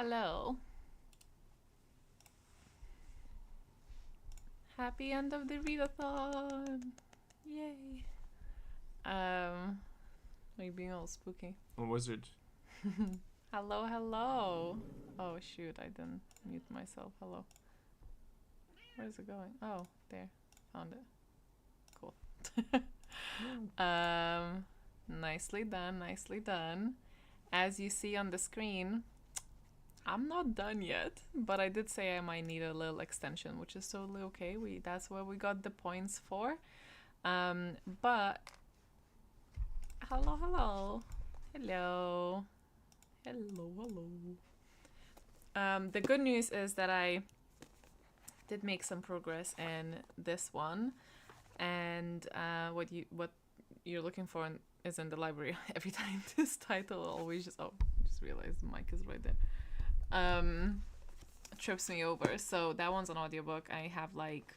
Hello. Happy end of the readathon. Yay. Are you being all spooky? A wizard. Hello, hello. Oh shoot, I didn't mute myself. Hello. Where's it going? Oh, there. Found it. Cool. Nicely done, nicely done. As you see on the screen, I'm not done yet, but I did say I might need a little extension, which is totally okay. That's what we got the points for. But hello, hello, hello, hello, hello. The good news is that I did make some progress in this one, and what you're looking for is in the library. Every time this title always just realized the mic is right there. Trips me over. So that one's an audiobook. I have like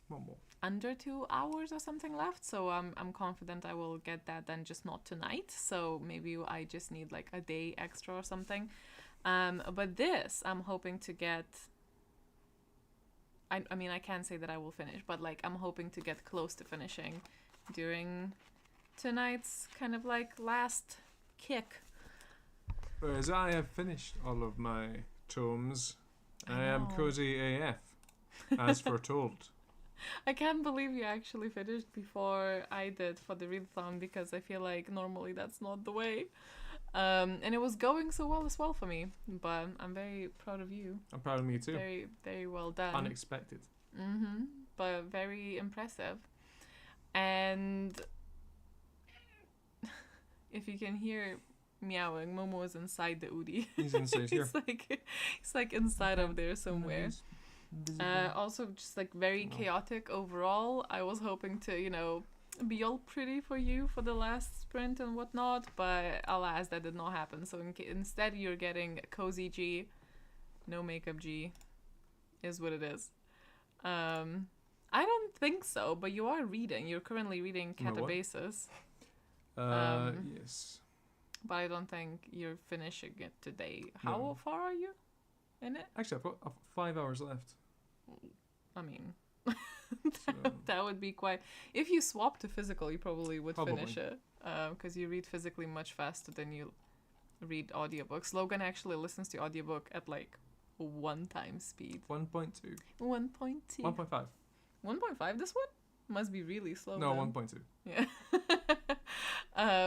One more. under 2 hours or something left, so I'm confident I will get that done, just not tonight. So maybe I just need like a day extra or something. But this I'm hoping to get. I mean, I can't say that I will finish, but like I'm hoping to get close to finishing during tonight's kind of like last kick. Whereas I have finished all of my tomes. I am cozy AF, as foretold. I can't believe you actually finished before I did for the readathon, because I feel like normally that's not the way. And it was going so well as well for me, but I'm very proud of you. I'm proud of me too. Very, very well done. Unexpected. But very impressive. And if you can hear meowing, Momo is inside the Udi. He's inside here. He's like inside of there somewhere. Also just like very chaotic overall. I was hoping to, be all pretty for you for the last sprint and whatnot, but alas, that did not happen. So instead you're getting cozy G, no makeup G, is what it is. I don't think so, but you are reading. You're currently reading Catabasis. Yes. But I don't think you're finishing it today. How far are you in it? Actually, I've got 5 hours left. I mean, that would be quite... If you swap to physical, you probably would finish it. Because you read physically much faster than you read audiobooks. Logan actually listens to audiobook at like 1 time speed. 1.2. 1.2. 1.5. 1.5 this one? Must be really slow. No, then. 1.2. Yeah.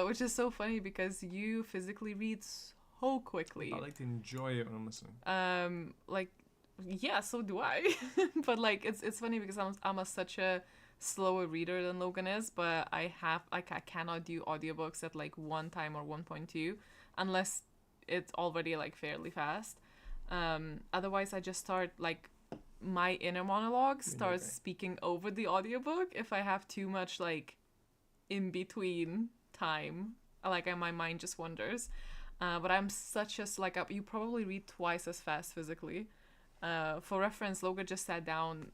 Which is so funny because you physically read so quickly. I like to enjoy it when I'm listening. Yeah, so do I. But like it's funny because I'm such a slower reader than Logan is, but I cannot do audiobooks at like 1 time or 1.2 unless it's already like fairly fast. Otherwise I just start like my inner monologue starts speaking over the audiobook if I have too much like in between time. Like my mind just wanders. But I'm such a you probably read twice as fast physically. For reference, Logan just sat down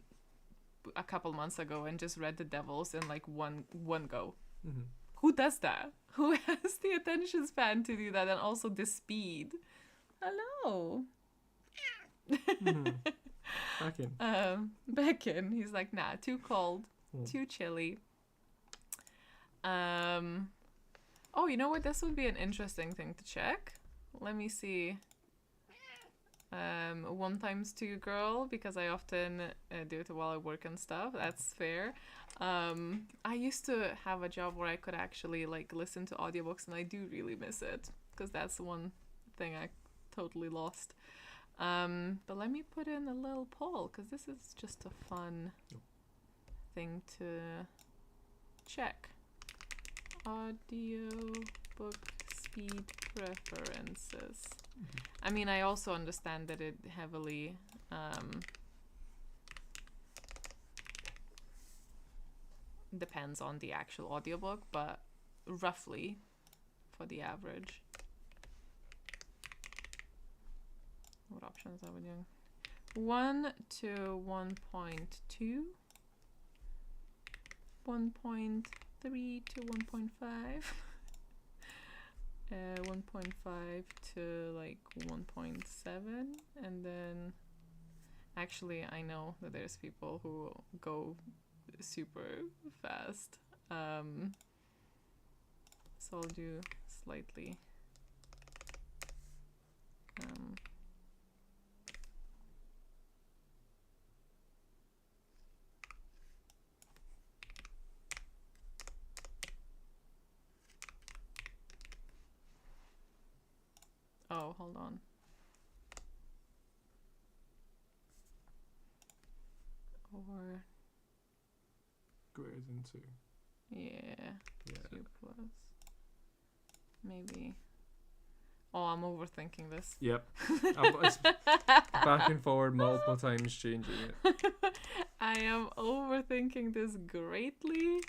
a couple months ago and just read The Devils in like one go. Mm-hmm. Who does that? Who has the attention span to do that, and also the speed? Hello. Mm-hmm. Back in. Back in. He's like, nah, too cold, too chilly. Oh, you know what? This would be an interesting thing to check. Let me see. 1 times 2 girl, because I often do it while I work and stuff. That's fair. I used to have a job where I could actually like listen to audiobooks, and I do really miss it because that's one thing I totally lost. But let me put in a little poll because this is just a fun thing to check. Audiobook speed preferences. I mean, I also understand that it heavily depends on the actual audiobook, but roughly for the average. What options are we doing? 1 to 1.2, 1.3 to 1.5. 1.5 to like 1.7, and then actually I know that there's people who go super fast. So I'll do slightly. Oh, hold on. Or greater than 2. yeah. 2 plus. Maybe. Oh, I'm overthinking this. Yep. It's back and forward multiple times changing it. I am overthinking this greatly.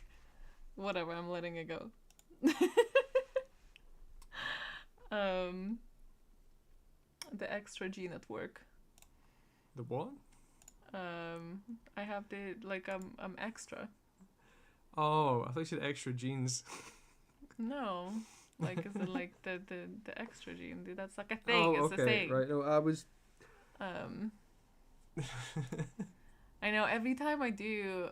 Whatever, I'm letting it go. The extra G network. The what? I have the like I'm extra. Oh, I thought you said extra genes. No. Like is it like the extra gene? That's like a thing. Oh, It's okay, a thing. right. No, I was. I know every time I do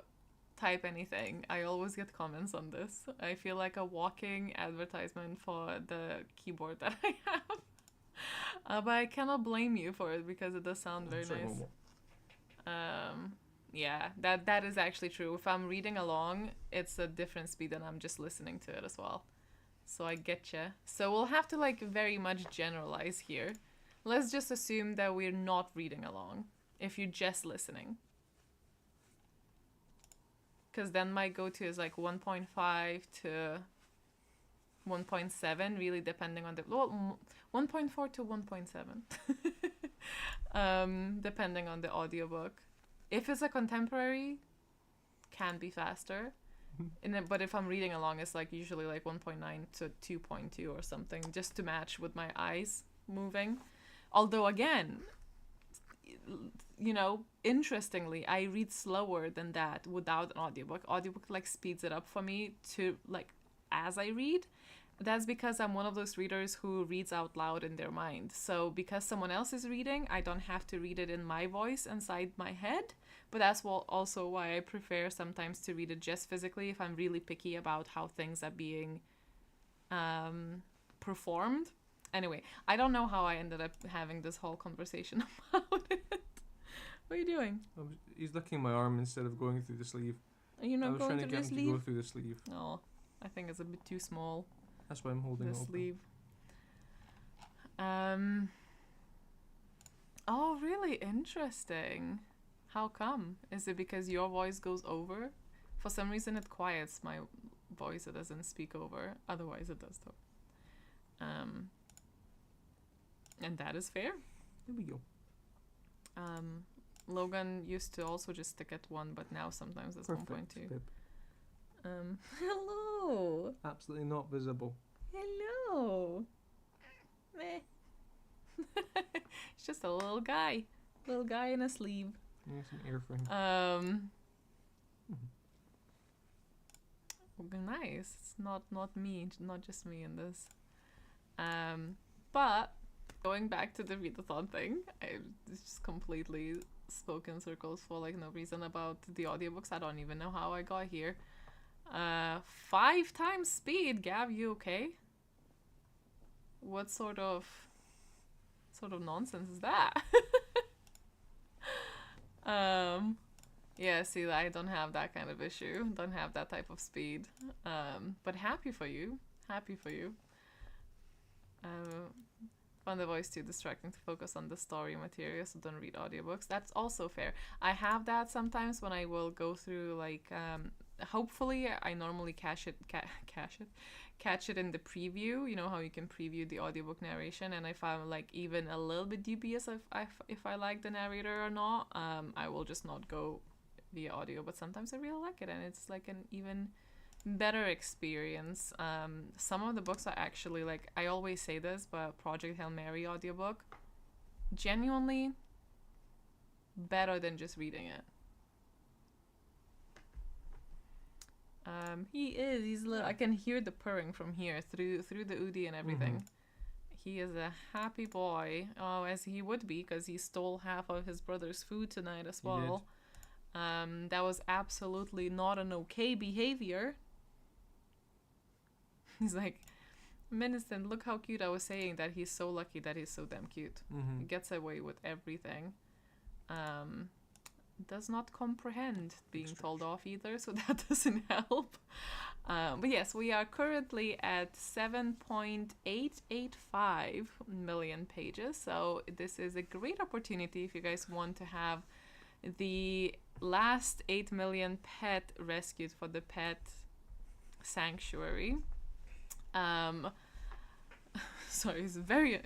type anything, I always get comments on this. I feel like a walking advertisement for the keyboard that I have. But I cannot blame you for it because it does sound very Sorry, nice. one Yeah, that is actually true. If I'm reading along, it's a different speed than I'm just listening to it as well. So I getcha. So we'll have to like very much generalize here. Let's just assume that we're not reading along if you're just listening. Because then my go-to is like 1.5 to 1.7, really depending on the... Well, 1.4 to 1.7. Depending on the audiobook. If it's a contemporary, can be faster. But if I'm reading along, it's like usually like 1.9 to 2.2 or something, just to match with my eyes moving. Although again, you know, interestingly, I read slower than that without an audiobook. Audiobook like speeds it up for me to like as I read. That's because I'm one of those readers who reads out loud in their mind. So because someone else is reading, I don't have to read it in my voice inside my head. But that's also why I prefer sometimes to read it just physically if I'm really picky about how things are being performed. Anyway, I don't know how I ended up having this whole conversation about it. What are you doing? He's licking my arm instead of going through the sleeve. Are you not going through the I was trying to get him sleeve? to go through the sleeve. Oh, I think it's a bit too small. That's why I'm holding The it open. sleeve. Oh, really interesting. How come? Is it because your voice goes over? For some reason it quiets my voice. It doesn't speak over. Otherwise it does though. And that is fair. There we go. Logan used to also just stick at 1, but now sometimes it's 1.2. Pip. Hello. Absolutely not visible. Hello. Meh. It's just a little guy. Little guy in a sleeve. Here's an ear for him. Nice. It's not me, not just me in this. But going back to the Readathon thing, I just completely spoke in circles for like no reason about the audiobooks. I don't even know how I got here. 5 times speed. Gav, you okay? What sort of nonsense is that? Yeah, see, I don't have that kind of issue. Don't have that type of speed. But happy for you. Found the voice too distracting to focus on the story material, so don't read audiobooks. That's also fair. I have that sometimes when I will go through like hopefully I normally catch it in the preview. You know how you can preview the audiobook narration, and if I'm like even a little bit dubious if I like the narrator or not, I will just not go via audio. But sometimes I really like it, and it's like an even better experience. Some of the books are actually like, I always say this, but Project Hail Mary audiobook, genuinely better than just reading it. He is. He's little. I can hear the purring from here through the Udi and everything. He is a happy boy. Oh, as he would be, because he stole half of his brother's food tonight as He well. That was absolutely not an okay behavior. He's like, Minister, look how cute. I was saying that he's so lucky that he's so damn cute. He gets away with everything. Does not comprehend being told off either, so that doesn't help. But yes, we are currently at 7.885 million pages, so this is a great opportunity if you guys want to have the last 8 million pet rescued for the pet sanctuary. Sorry, it's very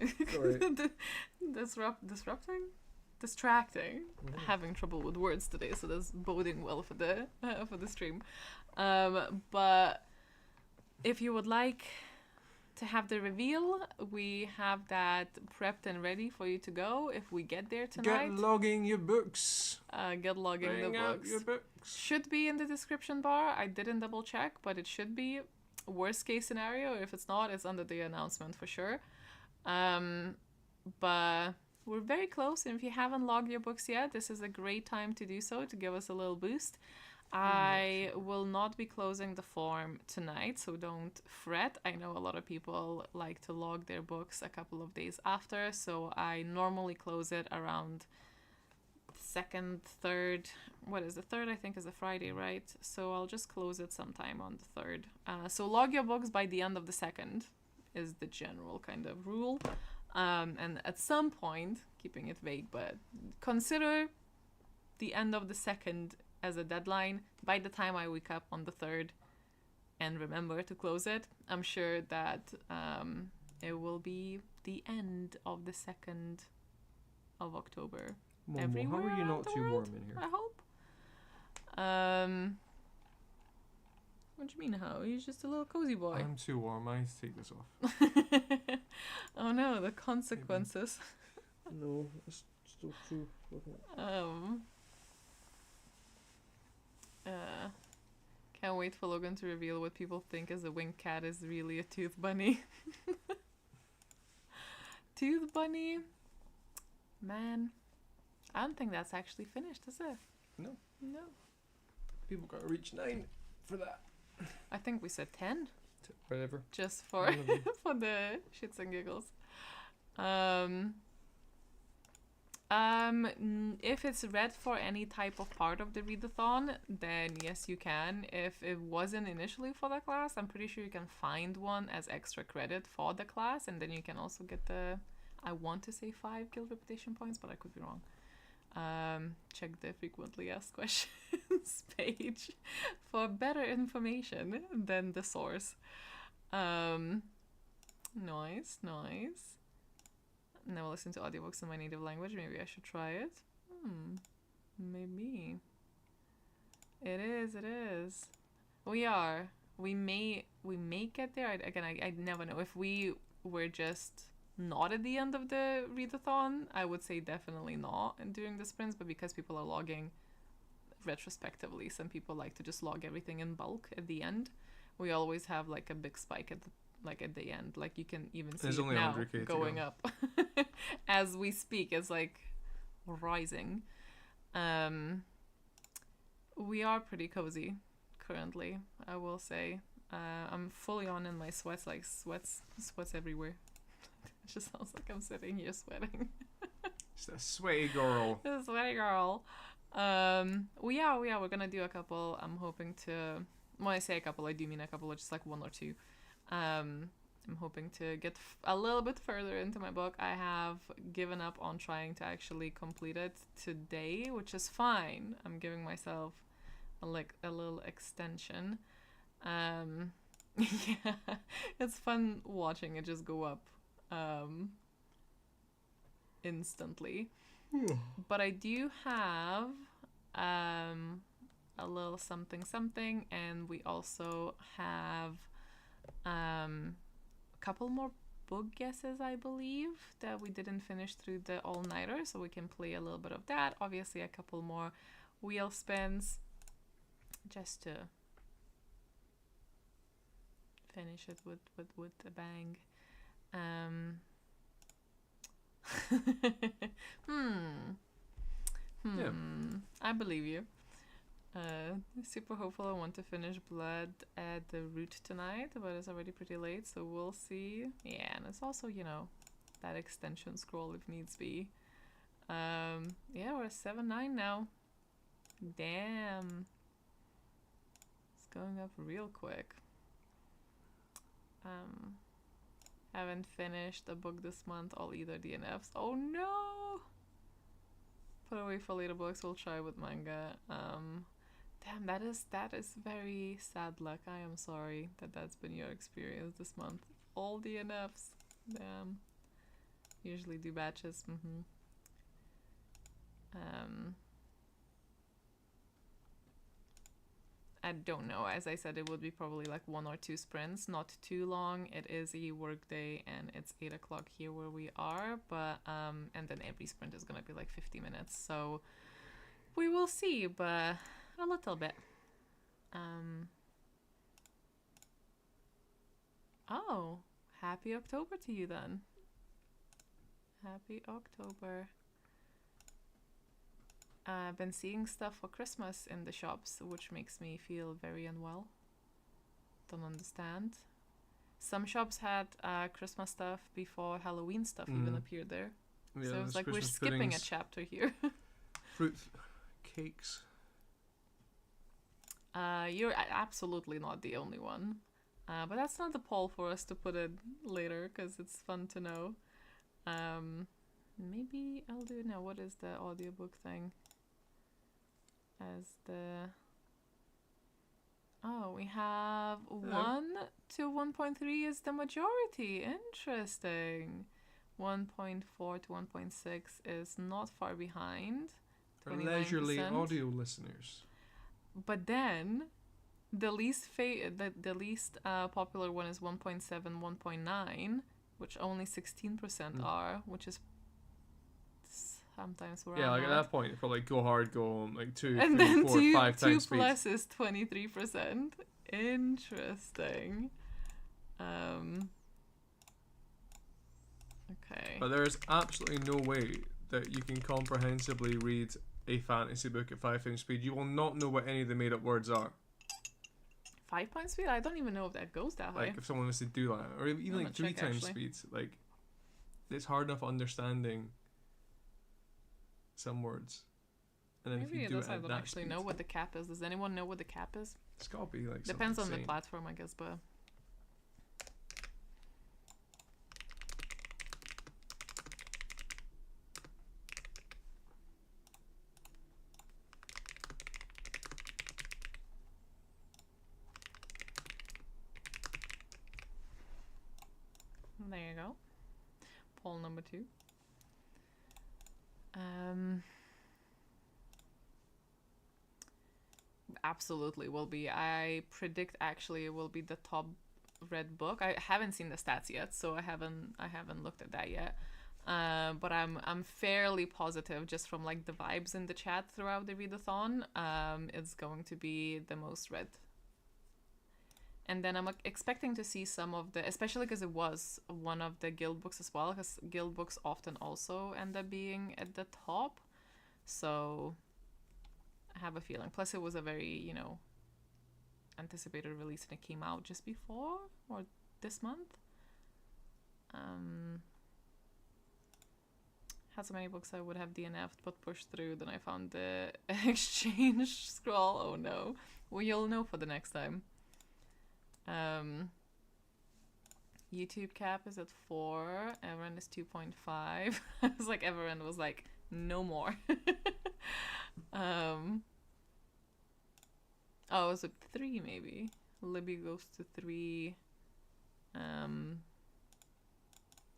distracting. Having trouble with words today, so that's boding well for the stream. But if you would like to have the reveal, we have that prepped and ready for you to go if we get there tonight. Get logging your books. Get logging Bring the out books. your books. Should be in the description bar. I didn't double check, but it should be. Worst case scenario, if it's not, it's under the announcement for sure. But we're very close, and if you haven't logged your books yet, this is a great time to do so, to give us a little boost. I will not be closing the form tonight, so don't fret. I know a lot of people like to log their books a couple of days after, so I normally close it around second, third. What is the third? I think is a Friday, right? So I'll just close it sometime on the third. So log your books by the end of the second is the general kind of rule. And at some point, keeping it vague, but consider the end of the second as a deadline. By the time I wake up on the third and remember to close it, I'm sure that it will be the end of the 2nd of October. Momo, how are you not too warm in here? I hope. What do you mean how? He's just a little cozy boy. I'm too warm. I need to take this off. Oh no, the consequences. No, it's still too. Can't wait for Logan to reveal what people think is a winged cat is really a tooth bunny. Tooth bunny? Man. I don't think that's actually finished, is it? No. No. People gotta reach 9 for that. I think we said 10. Whatever. Just for for the shits and giggles. If it's read for any type of part of the readathon, then yes, you can. If it wasn't initially for the class, I'm pretty sure you can find one as extra credit for the class, and then you can also get the, I want to say 5 guild reputation points, but I could be wrong. Check the frequently asked questions page for better information than the source. Nice. Never listened to audiobooks in my native language. Maybe I should try it. Maybe. It is. We may get there. I never know. If we were just not at the end of the readathon, I would say definitely not during the sprints, but because people are logging retrospectively, some people like to just log everything in bulk at the end. We always have like a big spike at the end. Like you can even see There's it only now 100K going up as we speak. It's like rising. We are pretty cozy currently, I will say. I'm fully on in my sweats, like sweats everywhere. It just sounds like I'm sitting here sweating. Just a sweaty girl. A sweaty girl. We're gonna do a couple. I'm hoping to, when I say a couple, I do mean a couple, just like 1 or 2. I'm hoping to get a little bit further into my book. I have given up on trying to actually complete it today, which is fine. I'm giving myself a little extension. Yeah, it's fun watching it just go up instantly. But I do have a little something, and we also have a couple more book guesses, I believe, that we didn't finish through the all-nighter, so we can play a little bit of that. Obviously a couple more wheel spins just to finish it with a bang. Yeah. I believe you. Super hopeful. I want to finish Blood at the Root tonight, but it's already pretty late, so we'll see. Yeah, and it's also, that extension scroll if needs be. Yeah, we're 7-9 now. Damn. It's going up real quick. Haven't finished a book this month, all either DNFs. Oh no! Put away for later books, we'll try with manga. Damn, that is very sad luck. I am sorry that's been your experience this month. All DNFs. Damn. Usually do batches. I don't know. As I said, it would be probably like 1 or 2 sprints, not too long. It is a work day and it's 8 o'clock here where we are, but and then every sprint is gonna be like 50 minutes. So we will see, but a little bit. Oh, happy October to you then. Happy October. I've been seeing stuff for Christmas in the shops, which makes me feel very unwell. Don't understand. Some shops had Christmas stuff before Halloween stuff even appeared there. Yeah, so it's like Christmas we're skipping puddings, a chapter here. fruit cakes. You're absolutely not the only one. But that's not the poll for us to put it later, because it's fun to know. Maybe I'll do it now. What is the audiobook thing? As the... Oh, we have 1 to 1.3 is the majority. Interesting. 1.4 to 1.6 is not far behind. For leisurely 29%. audio listeners. But then the least popular one is 1.7, 1.9, which only 16% are, which is sometimes where I'm like at. at that point, for like go hard, go home, like 2, And 3, then 4, 5 2 times speed. plus is 23%. Interesting. Okay. But there is absolutely no way that you can comprehensively read a fantasy book at 5 times speed. You will not know what any of the made up words are. 5 point speed? I don't even know if that goes that high. Like if someone was to do that, or even I'm like 3 check, times actually. speed, like it's hard enough understanding some words. And then Maybe if you it do does. it I at don't that actually speed, know what the cap is. Does anyone know what the cap is? it's gotta be like Depends on something the insane. platform, I guess, but... There you go. Poll number 2. Absolutely will be. I predict actually it will be the top read book. I haven't seen the stats yet, so I haven't looked at that yet. But I'm fairly positive just from like the vibes in the chat throughout the readathon. It's going to be the most read. And then I'm expecting to see some of the, especially because it was one of the guild books as well, because guild books often also end up being at the top. So I have a feeling. Plus it was a very, anticipated release and it came out just before or this month. Had so many books I would have DNF'd but pushed through. Then I found the exchange scroll. Oh no. Well, you'll know for the next time. YouTube cap is at 4. Everend is 2.5. I was like, Everend was like, no more. Oh, it was at 3 maybe. Libby goes to 3.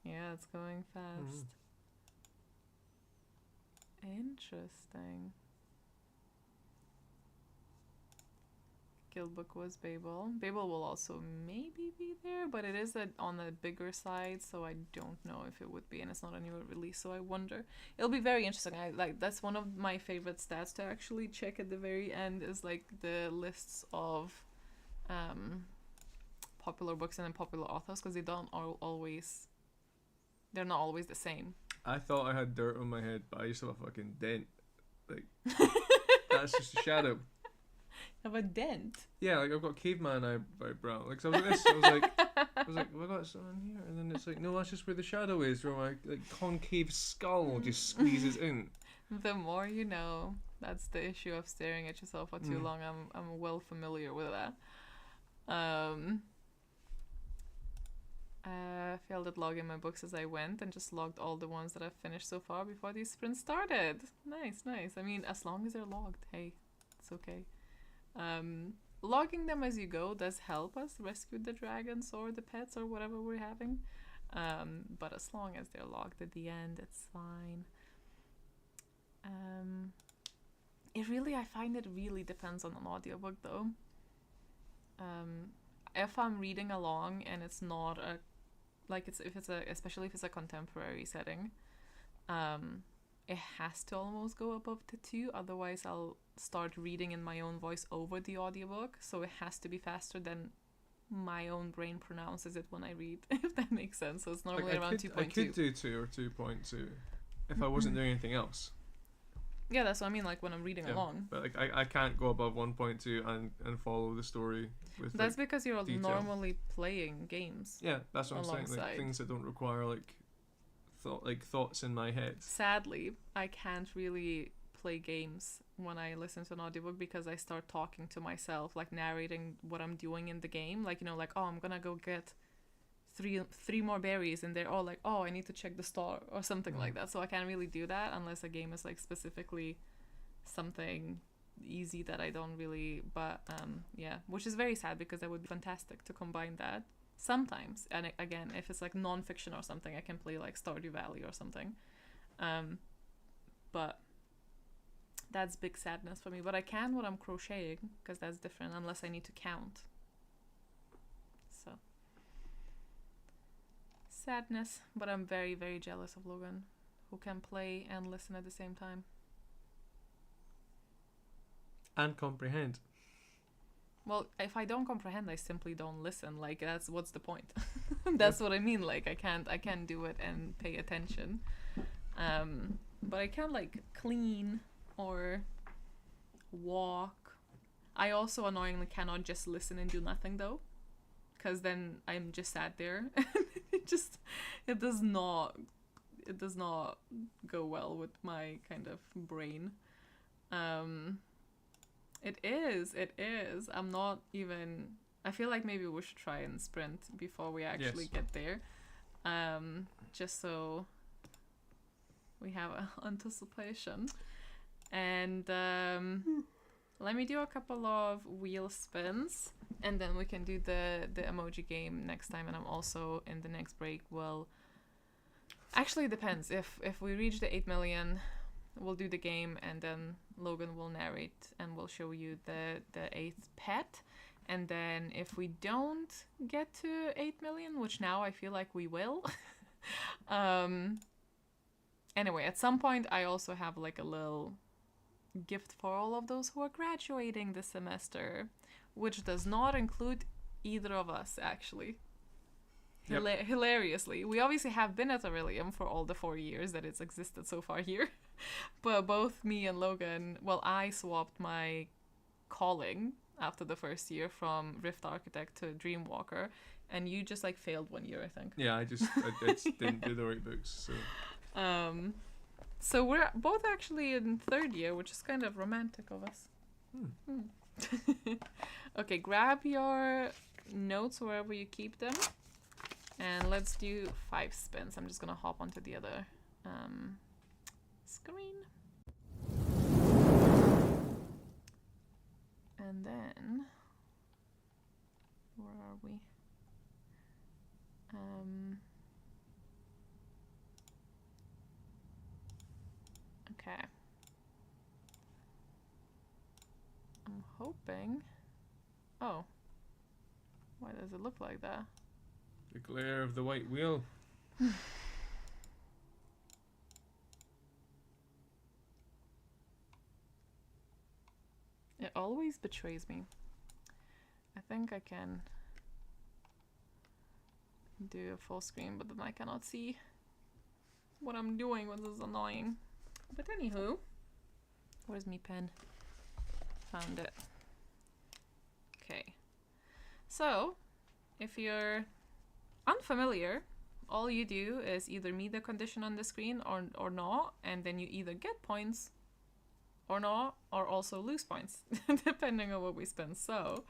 Yeah, it's going fast. Interesting. Guildbook was Babel. Babel will also maybe be there, but it is on the bigger side, so I don't know if it would be, and it's not a newer release, so I wonder. It'll be very interesting. That's one of my favorite stats to actually check at the very end, is like the lists of popular books and then popular authors because they don't always. They're not always the same. I thought I had dirt on my head, but I used to have a fucking dent. Like, that's just a shadow. Have a dent. Yeah, like I've got caveman eyebrow. Like, so I was like this. I was like, have I got something here? And then it's like, no, that's just where the shadow is, where my like concave skull just squeezes in. The more you know. That's the issue of staring at yourself for too long. I'm well familiar with that. I failed at logging my books as I went and just logged all the ones that I've finished so far before these sprints started. Nice. I mean, as long as they're logged, hey, it's okay. Logging them as you go does help us rescue the dragons or the pets or whatever we're having. But as long as they're logged at the end, it's fine. I find it really depends on an audiobook though. If I'm reading along and it's not especially if it's a contemporary setting, it has to almost go above the 2, otherwise I'll start reading in my own voice over the audiobook, so it has to be faster than my own brain pronounces it when I read, if that makes sense. So it's normally around 2.2. I could do 2 or 2.2 if I wasn't doing anything else. Yeah, that's what I mean, like when I'm reading along. But like I can't go above 1.2 and follow the story with That's because you're detail. normally playing games. Yeah, that's what I'm saying. Like alongside. things that don't require thoughts in my head. Sadly, I can't really play games when I listen to an audiobook because I start talking to myself, like narrating what I'm doing in the game. Like, like, oh, I'm gonna go get three more berries, and they're all like, oh, I need to check the store or something like that. So I can't really do that unless a game is like specifically something easy that I don't really, but yeah, which is very sad because that would be fantastic to combine that sometimes. And again, if it's like non-fiction or something, I can play like Stardew Valley or something, but that's big sadness for me. But I can when I'm crocheting because that's different, unless I need to count. So sadness, but I'm very, very jealous of Logan, who can play and listen at the same time. And comprehend. Well, if I don't comprehend, I simply don't listen. Like, what's the point? That's what I mean. Like, I can't do it and pay attention. But I can like clean or walk. I also annoyingly cannot just listen and do nothing though, because then I'm just sat there. It does not go well with my kind of brain. It is. I'm not even. I feel like maybe we should try and sprint before we actually get there, just so we have anticipation. And let me do a couple of wheel spins, and then we can do the emoji game next time. And I'm also in the next break. Well, actually, it depends. If we reach the 8 million. We'll do the game, and then Logan will narrate and we'll show you the 8th pet. And then if we don't get to 8 million, which now I feel like we will, anyway, at some point I also have like a little gift for all of those who are graduating this semester, which does not include either of us actually. Yep. Hilariously, we obviously have been at Orilium for all the 4 years that it's existed so far here, but both me and Logan, well, I swapped my calling after the first year from Rift Architect to Dreamwalker, and you just like failed 1 year, I think. Yeah, I didn't do the right books. So we're both actually in 3rd year, which is kind of romantic of us. Okay, grab your notes wherever you keep them. And let's do 5 spins. I'm just gonna hop onto the other screen. And then, where are we? Okay. I'm hoping. Oh. Why does it look like that? The glare of the white wheel. It always betrays me. I think I can do a full screen, but then I cannot see what I'm doing, which is annoying. But anywho, where's me pen? Found it. Okay. So, if you're unfamiliar, all you do is either meet the condition on the screen or not, and then you either get points or not, or also lose points, depending on what we spend. So,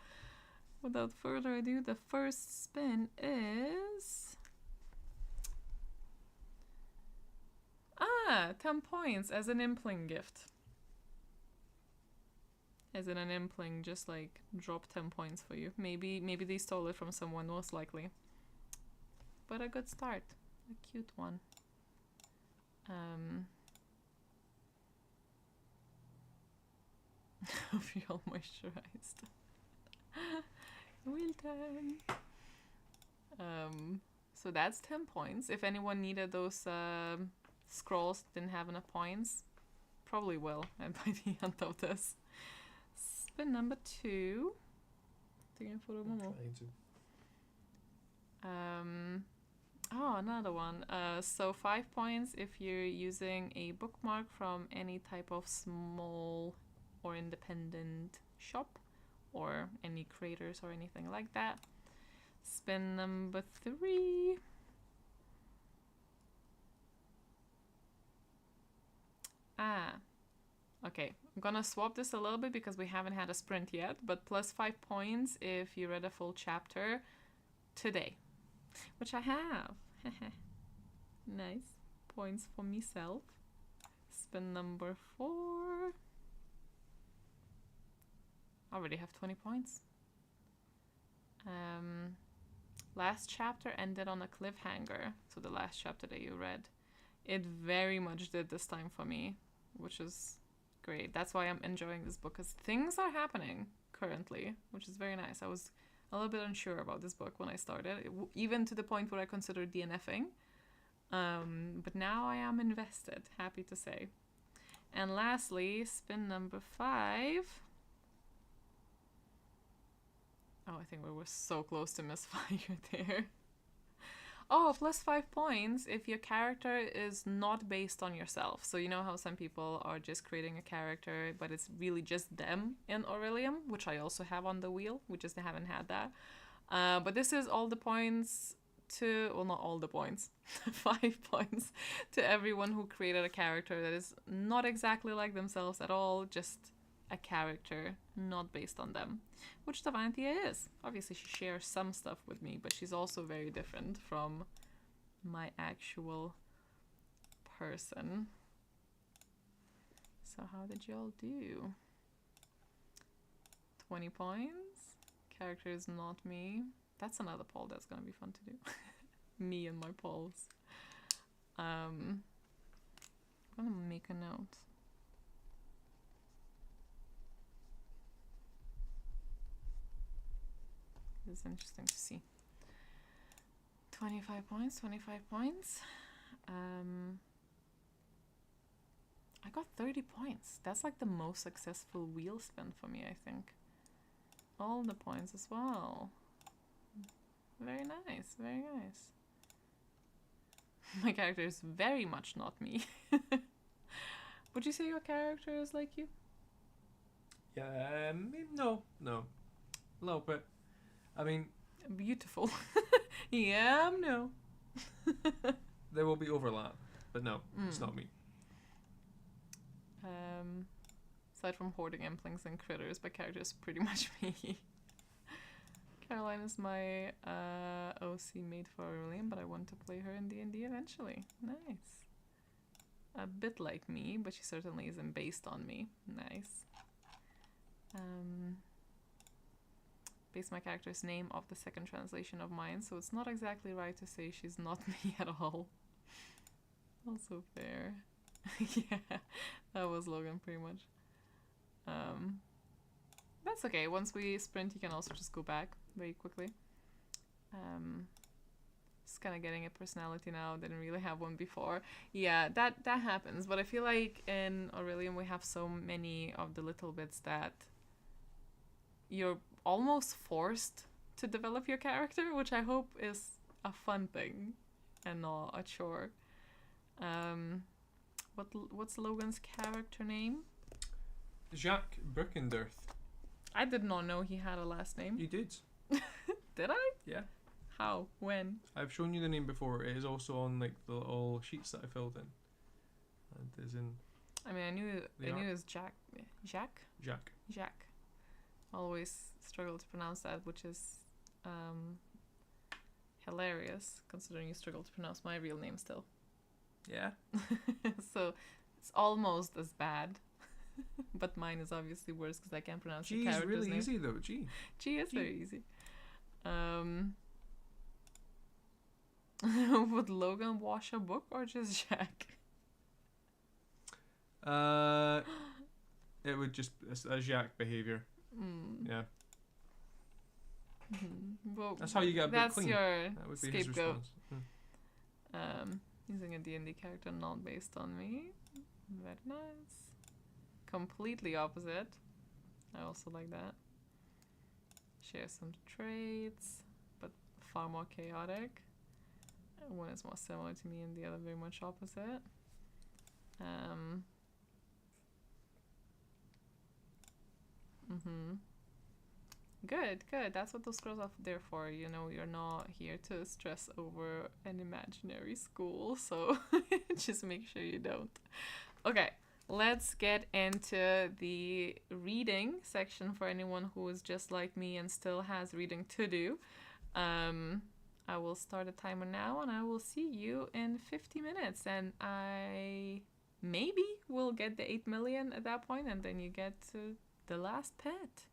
without further ado, the first spin is... 10 points as an impling gift. As in an impling just like drop 10 points for you. Maybe they stole it from someone, most likely. But a good start. A cute one. Feel moisturized. Wheel time. So that's 10 points. If anyone needed those scrolls, didn't have enough points, probably will by the end of this. Spin number 2. Taking for a moment. Oh, another one. So 5 points if you're using a bookmark from any type of small or independent shop or any creators or anything like that. Spin number 3. Okay, I'm gonna swap this a little bit because we haven't had a sprint yet, but plus 5 points if you read a full chapter today, which I have. Nice. Points for myself. Spin number 4. I already have 20 points. Last chapter ended on a cliffhanger, so the last chapter that you read. It very much did this time for me, which is great. That's why I'm enjoying this book, because things are happening currently, which is very nice. I was a little bit unsure about this book when I started, even to the point where I considered DNFing. But now I am invested, happy to say. And lastly, spin number 5. Oh, I think we were so close to misfire there. Oh, plus 5 points if your character is not based on yourself. So you know how some people are just creating a character, but it's really just them in Orilium, which I also have on the wheel. We just haven't had that. But this is all the points to, well, not all the points, 5 points to everyone who created a character that is not exactly like themselves at all, just a character not based on them, which Davantia is. Obviously she shares some stuff with me, but she's also very different from my actual person. So how did y'all do? 20 points. Character is not me. That's another poll that's gonna be fun to do. Me and my polls. I'm gonna make a note. It's interesting to see. 25 points, 25 points. I got 30 points. That's like the most successful wheel spin for me, I think. All the points as well. Very nice, very nice. My character is very much not me. Would you say your character is like you? Yeah, no. A little bit. I mean... Beautiful. Yeah, no. There will be overlap, but no, it's not me. Aside from hoarding implings and critters, my character is pretty much me. Caroline is my OC made for Orilium, but I want to play her in D&D eventually. Nice. A bit like me, but she certainly isn't based on me. Nice. Base my character's name off the second translation of mine, so it's not exactly right to say she's not me at all. Also fair. Yeah, that was Logan pretty much. That's okay. Once we sprint, you can also just go back very quickly. Just kind of getting a personality now. Didn't really have one before. Yeah, that happens. But I feel like in Orilium we have so many of the little bits that you're almost forced to develop your character, which I hope is a fun thing and not a chore. What's Logan's character name? Jacques Brückenderth. I did not know he had a last name. You did. Did I? Yeah. How? When? I've shown you the name before. It is also on like the little sheets that I filled in. It is in I mean, I knew The it art. was Jack. Jack? Jacques. Jack. Always struggle to pronounce that, which is hilarious considering you struggle to pronounce my real name still. Yeah. So it's almost as bad. But mine is obviously worse because I can't pronounce the G is character's really name. easy though. G. G is G. very easy. Would Logan wash a book or just Jack? It would just a Jacques behavior. Yeah. Well, That's how you get a book that's clean. your That would be his scapegoat. response. Using a D&D character not based on me. Very nice. Completely opposite. I also like that. Share some traits, but far more chaotic. One is more similar to me and the other very much opposite. Good, good. That's what those scrolls are there for. You know, you're not here to stress over an imaginary school, so just make sure you don't. Okay, let's get into the reading section for anyone who is just like me and still has reading to do. I will start a timer now and I will see you in 50 minutes. And I maybe will get the 8 million at that point, and then you get to the last pet.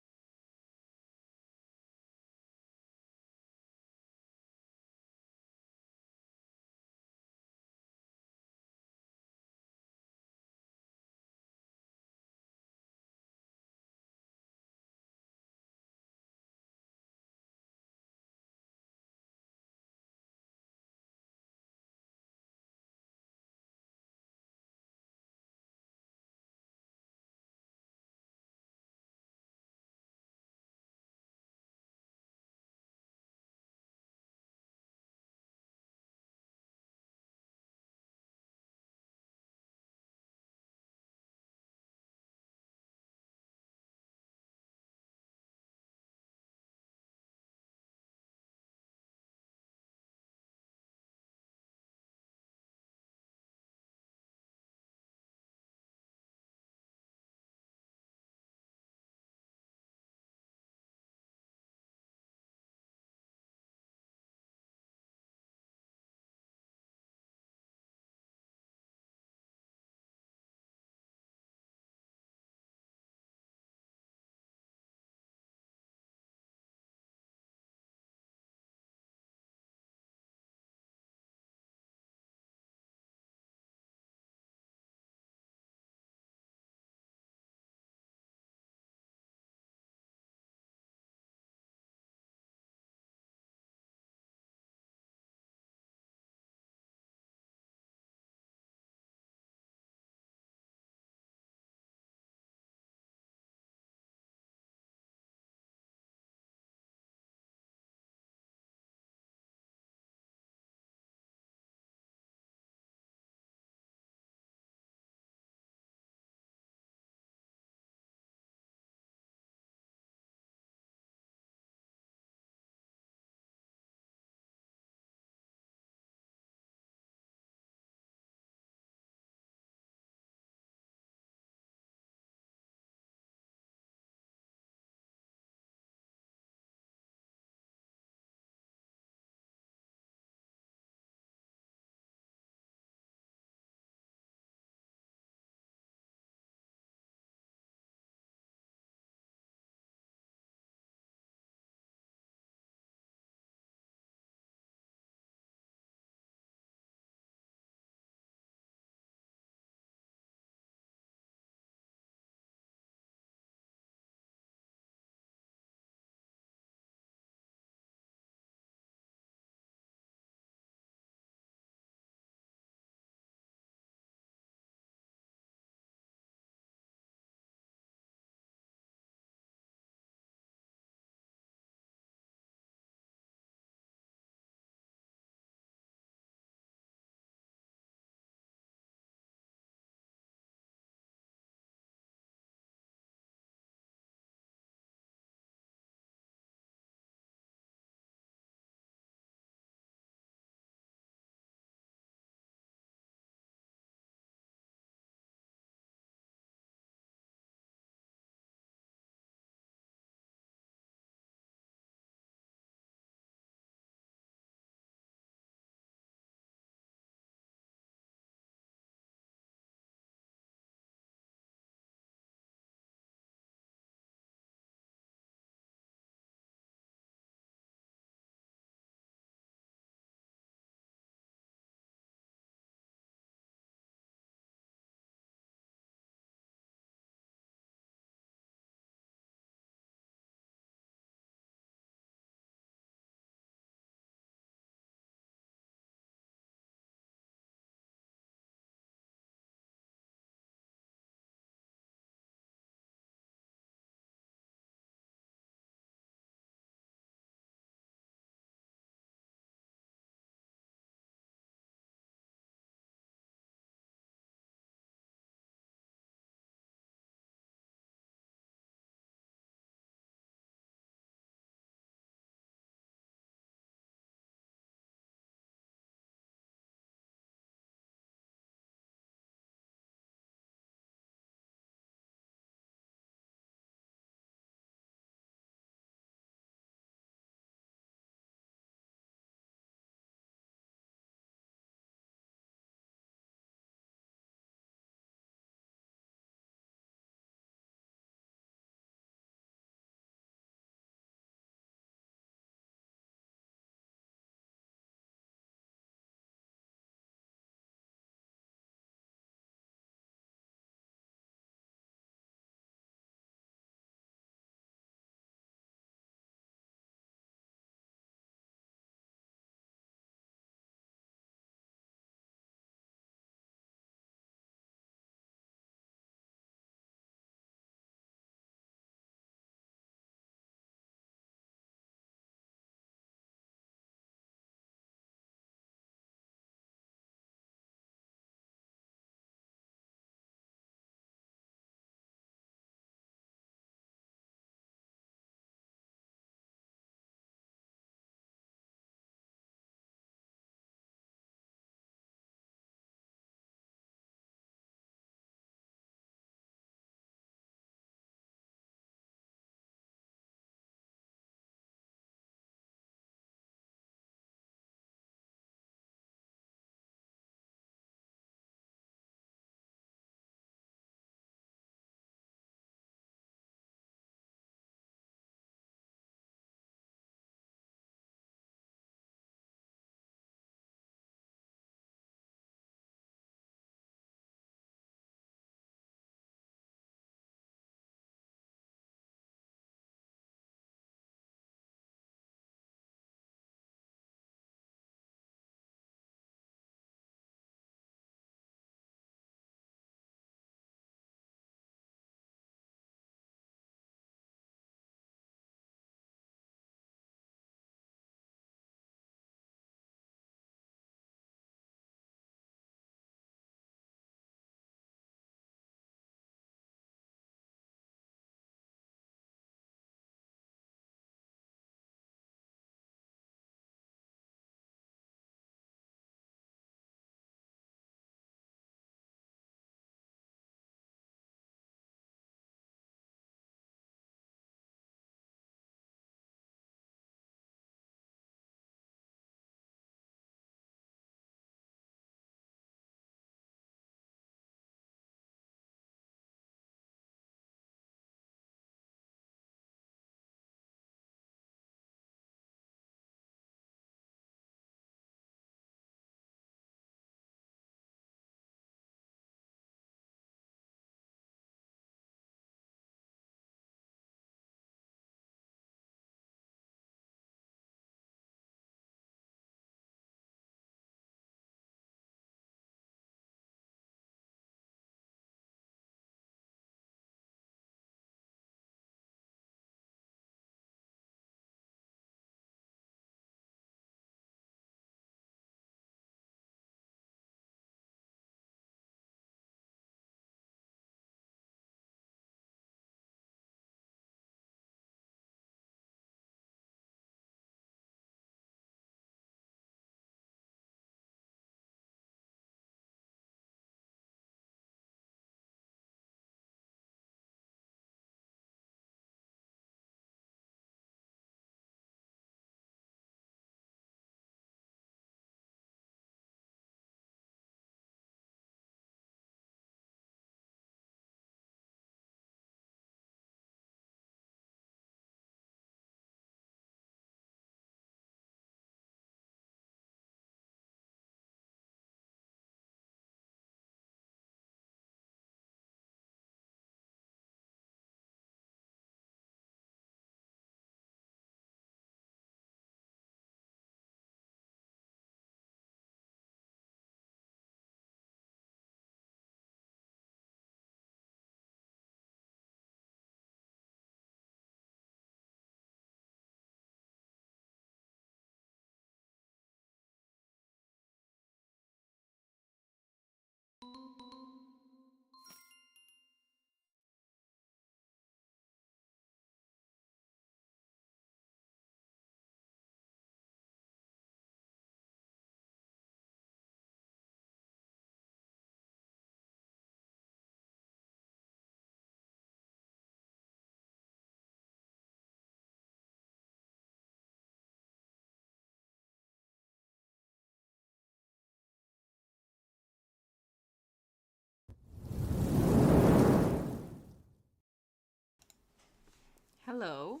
Hello.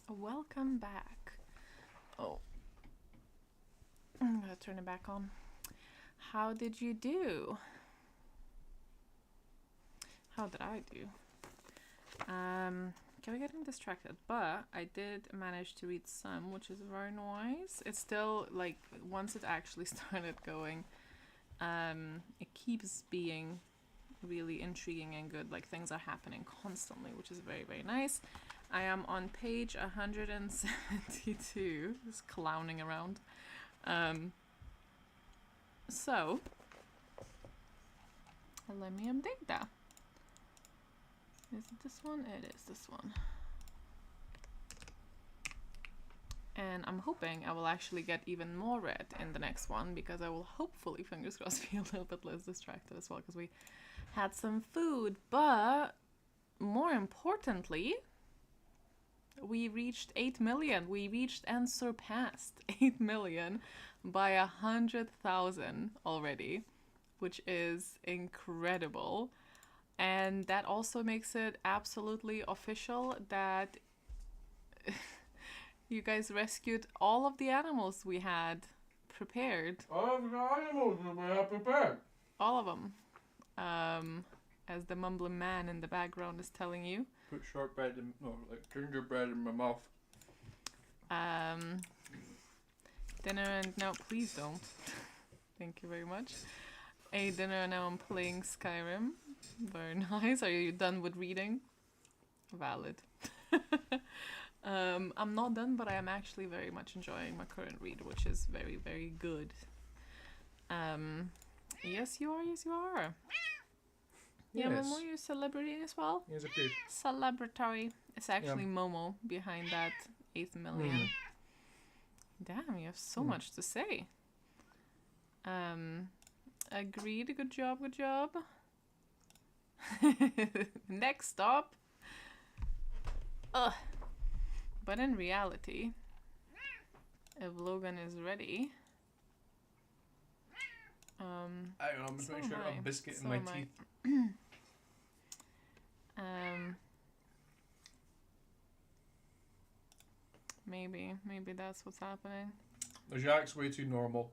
Welcome back. Oh. I'm gonna turn it back on. How did you do? How did I do? Kept getting distracted, but I did manage to read some, which is very nice. It's still like once it actually started going, it keeps being really intriguing and good. Like things are happening constantly, which is very, very nice. I am on page 172, just clowning around. So let me update that. Is it this one? It is this one. And I'm hoping I will actually get even more read in the next one, because I will hopefully, fingers crossed, be a little bit less distracted as well, because we had some food. But more importantly, we reached 8 million. We reached and surpassed 8 million by 100,000 already, which is incredible. And that also makes it absolutely official that you guys rescued all of the animals we had prepared. All of the animals that we have prepared. All of them. As the mumbling man in the background is telling you. Put shortbread in, no, like gingerbread in my mouth. Dinner and no, please don't. Thank you very much. A dinner and now I'm playing Skyrim. Very nice. Are you done with reading? Valid. I'm not done, but I am actually very much enjoying my current read, which is very, very good. Yes, you are. Yes, you are. Yeah, Yes. Momo, you're celebrating as well? Yes, it is. Celebratory. It's actually Momo behind that 8 million. Damn, you have so much to say. Agreed. Good job. Good job. Next stop. Ugh. But in reality, if Logan is ready, Hang on, I'm just making sure I have a biscuit in my teeth. Maybe that's what's happening. The Jack's way too normal.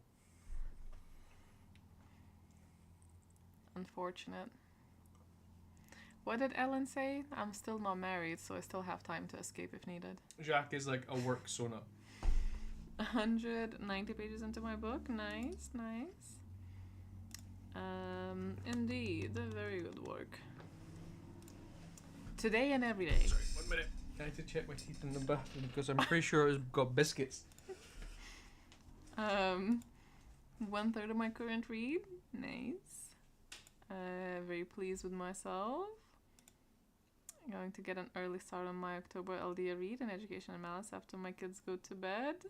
Unfortunate. What did Ellen say? I'm still not married, so I still have time to escape if needed. Jack is like a work Sona. 190 pages into my book. Nice, nice. Indeed, very good work. Today and every day. Sorry, 1 minute. I need to check my teeth in the bathroom because I'm pretty sure it's got biscuits. 1/3 of my current read. Nice. Very pleased with myself. I'm going to get an early start on my October LDA read in Education and Malice after my kids go to bed.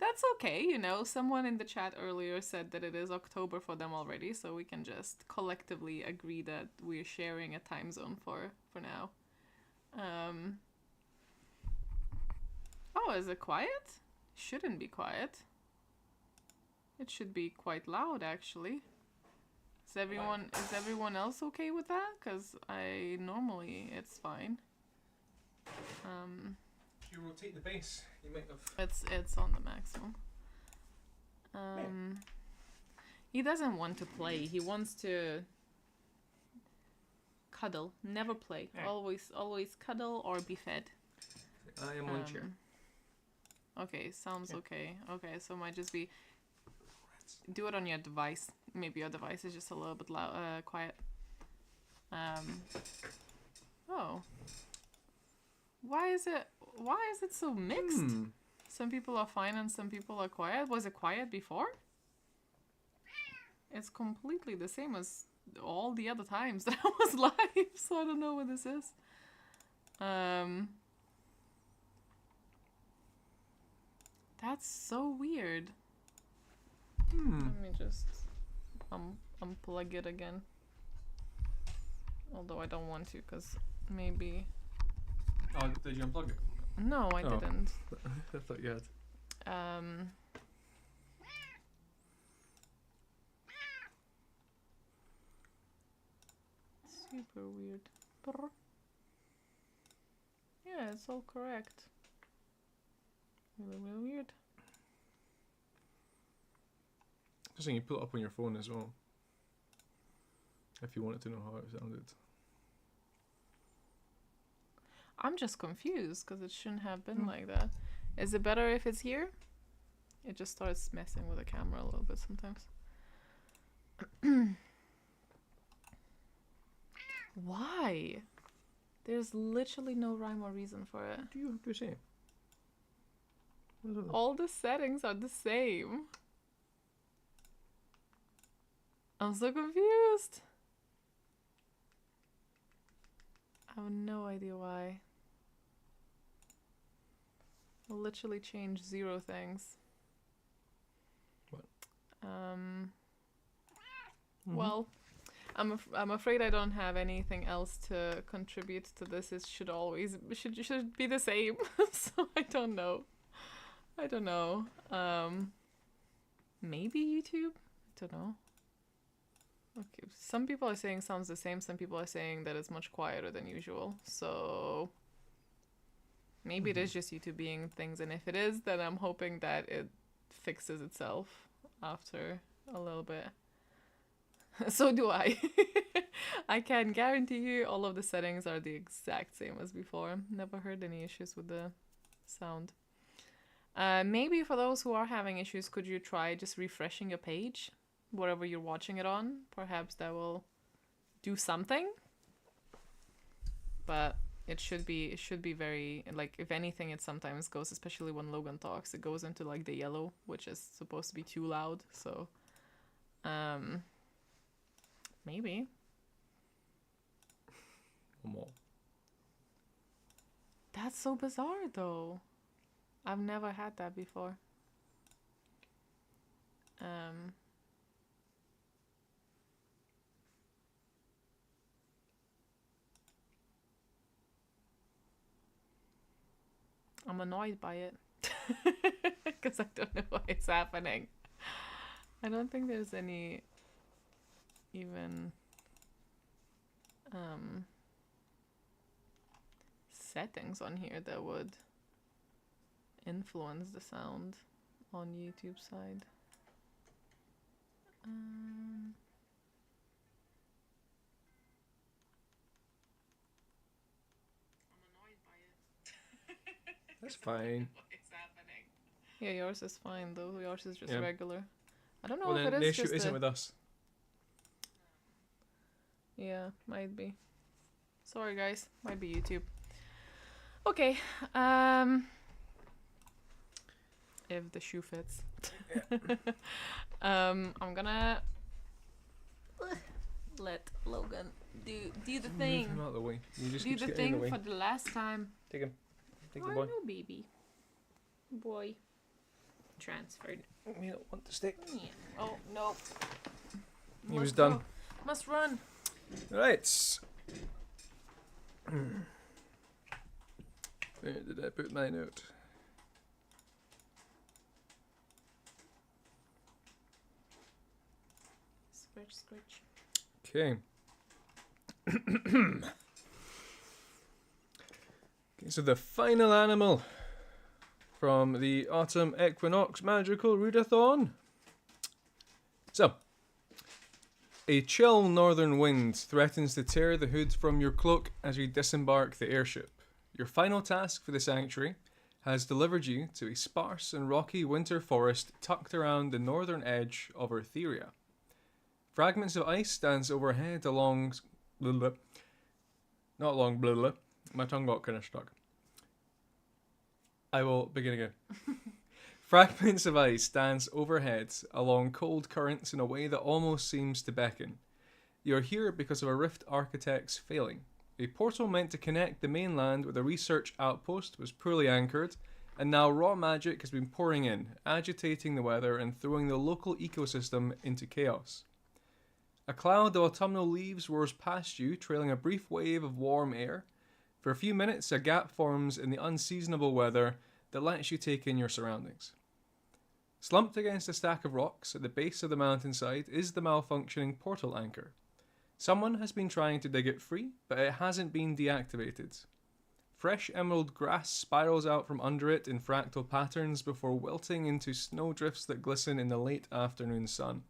That's okay, you know. Someone in the chat earlier said that it is October for them already, so we can just collectively agree that we're sharing a time zone for now. Oh, is it quiet? Shouldn't be quiet. It should be quite loud, actually. Is everyone else okay with that? Because normally it's fine. If you rotate the base, you might have... It's on the maximum. He doesn't want to play. He wants to cuddle. Never play. Yeah. Always cuddle or be fed. I am on chair. Okay, sounds okay. Okay, so it might just be... Do it on your device. Maybe your device is just a little bit loud, quiet. Oh. Why is it so mixed? Some people are fine and some people are quiet. Was it quiet before? It's completely the same as all the other times that I was live, so I don't know what this is. That's so weird. Let me just unplug it again. Although I don't want to, because maybe... Oh, did you unplug it? No, I didn't. I thought you had. Super weird. Brr. Yeah, it's all correct. Really, really weird. Just saying, you put it up on your phone as well. If you wanted to know how it sounded. I'm just confused because it shouldn't have been like that. Is it better if it's here? It just starts messing with the camera a little bit sometimes. Why? There's literally no rhyme or reason for it. What do you have to say? What is it? All the settings are the same. I'm so confused. I have no idea why. I'll literally change 0 things. What? Well, I'm afraid I don't have anything else to contribute to this. It should always should be the same. So I don't know. Maybe YouTube? I don't know. Okay, some people are saying sounds the same. Some people are saying that it's much quieter than usual. So maybe it is just YouTube being things, and if it is, then I'm hoping that it fixes itself after a little bit. So do I. I can guarantee you all of the settings are the exact same as before. Never heard any issues with the sound. Maybe for those who are having issues, could you try just refreshing your page, whatever you're watching it on? Perhaps that will do something. But it should be very, like, if anything, it sometimes goes, especially when Logan talks, it goes into like the yellow, which is supposed to be too loud. So maybe. That's so bizarre though. I've never had that before. I'm annoyed by it. Because I don't know why it's happening. I don't think there's any even settings on here that would influence the sound on YouTube side. I'm annoyed by it. That's fine. What's happening? Yeah, yours is fine though. Yours is just Yeah. regular. I don't know Well, if then it the is issue just isn't with us. Yeah, might be. Sorry guys, might be YouTube. Okay, if the shoe fits. I'm gonna let Logan do the Move thing. him out of the way. You just Do keep the getting in thing the way. for the last time. Take him. Take Oh, the boy. no, baby. Boy. Transferred. We don't want to stay. Yeah. Oh, no. He was Must done. go. Must run. Right. Where did I put my note? Scratch, scratch. Okay. Okay, so the final animal from the Autumn Equinox Magical Readathon. So, a chill northern wind threatens to tear the hood from your cloak as you disembark the airship. Your final task for the sanctuary has delivered you to a sparse and rocky winter forest tucked around the northern edge of Etheria. Fragments of ice dance overhead along... Blah, blah. Not along... Blah, blah. My tongue got kind of stuck. I will begin again. Fragments of ice dance overhead along cold currents in a way that almost seems to beckon. You're here because of a rift architect's failing. A portal meant to connect the mainland with a research outpost was poorly anchored, and now raw magic has been pouring in, agitating the weather and throwing the local ecosystem into chaos. A cloud of autumnal leaves roars past you, trailing a brief wave of warm air. For a few minutes, a gap forms in the unseasonable weather that lets you take in your surroundings. Slumped against a stack of rocks at the base of the mountainside is the malfunctioning portal anchor. Someone has been trying to dig it free, but it hasn't been deactivated. Fresh emerald grass spirals out from under it in fractal patterns before wilting into snowdrifts that glisten in the late afternoon sun.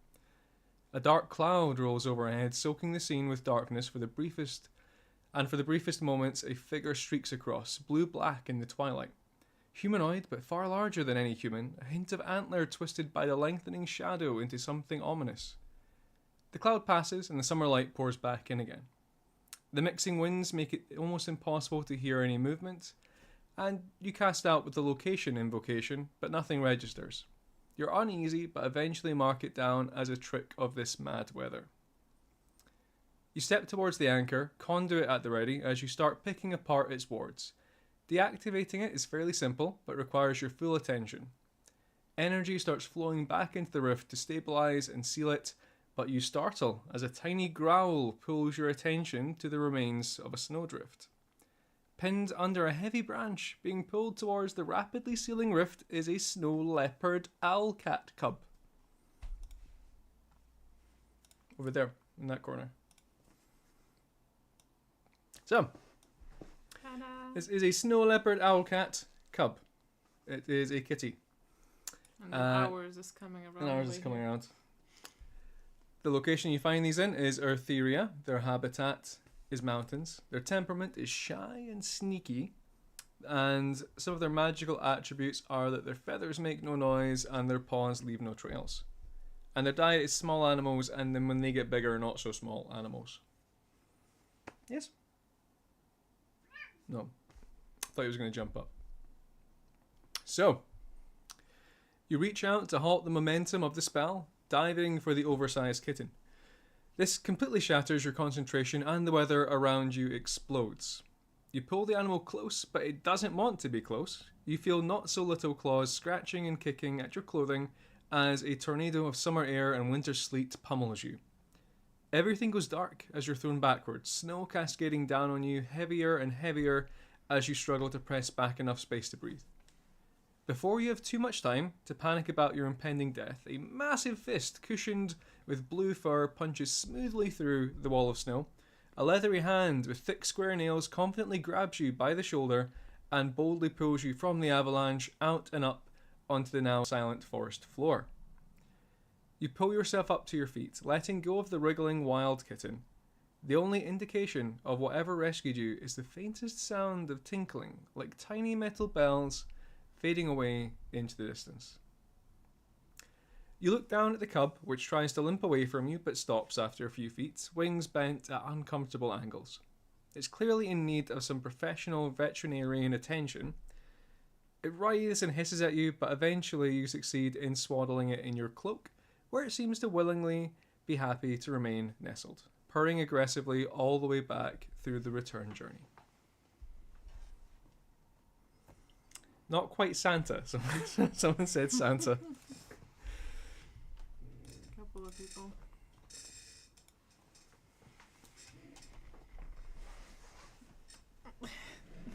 A dark cloud rolls overhead, soaking the scene with darkness for the briefest moments a figure streaks across, blue-black in the twilight. Humanoid, but far larger than any human, a hint of antler twisted by the lengthening shadow into something ominous. The cloud passes and the summer light pours back in again. The mixing winds make it almost impossible to hear any movement, and you cast out with the location invocation, but nothing registers. You're uneasy, but eventually mark it down as a trick of this mad weather. You step towards the anchor, conduit at the ready, as you start picking apart its wards. Deactivating it is fairly simple, but requires your full attention. Energy starts flowing back into the rift to stabilize and seal it, but you startle as a tiny growl pulls your attention to the remains of a snowdrift. Pinned under a heavy branch, being pulled towards the rapidly sealing rift, is a snow leopard owlcat cub. Over there, in that corner. So, this is a snow leopard owlcat cub. It is a kitty. And ours is coming around. And ours is coming around. The location you find these in is Eartheria. Their habitat is mountains. Their temperament is shy and sneaky. And some of their magical attributes are that their feathers make no noise and their paws leave no trails. And their diet is small animals, and then when they get bigger, not so small animals. Yes? No. I thought he was going to jump up. So, you reach out to halt the momentum of the spell, diving for the oversized kitten. This completely shatters your concentration and the weather around you explodes. You pull the animal close, but it doesn't want to be close. You feel not so little claws scratching and kicking at your clothing as a tornado of summer air and winter sleet pummels you. Everything goes dark as you're thrown backwards, snow cascading down on you heavier and heavier as you struggle to press back enough space to breathe. Before you have too much time to panic about your impending death, a massive fist cushioned with blue fur punches smoothly through the wall of snow. A leathery hand with thick square nails confidently grabs you by the shoulder and boldly pulls you from the avalanche out and up onto the now silent forest floor. You pull yourself up to your feet, letting go of the wriggling wild kitten. The only indication of whatever rescued you is the faintest sound of tinkling, like tiny metal bells, fading away into the distance. You look down at the cub, which tries to limp away from you but stops after a few feet, wings bent at uncomfortable angles. It's clearly in need of some professional veterinarian attention. It writhes and hisses at you, but eventually you succeed in swaddling it in your cloak, where it seems to willingly be happy to remain nestled, purring aggressively all the way back through the return journey. Not quite Santa. Someone said Santa. Couple of people.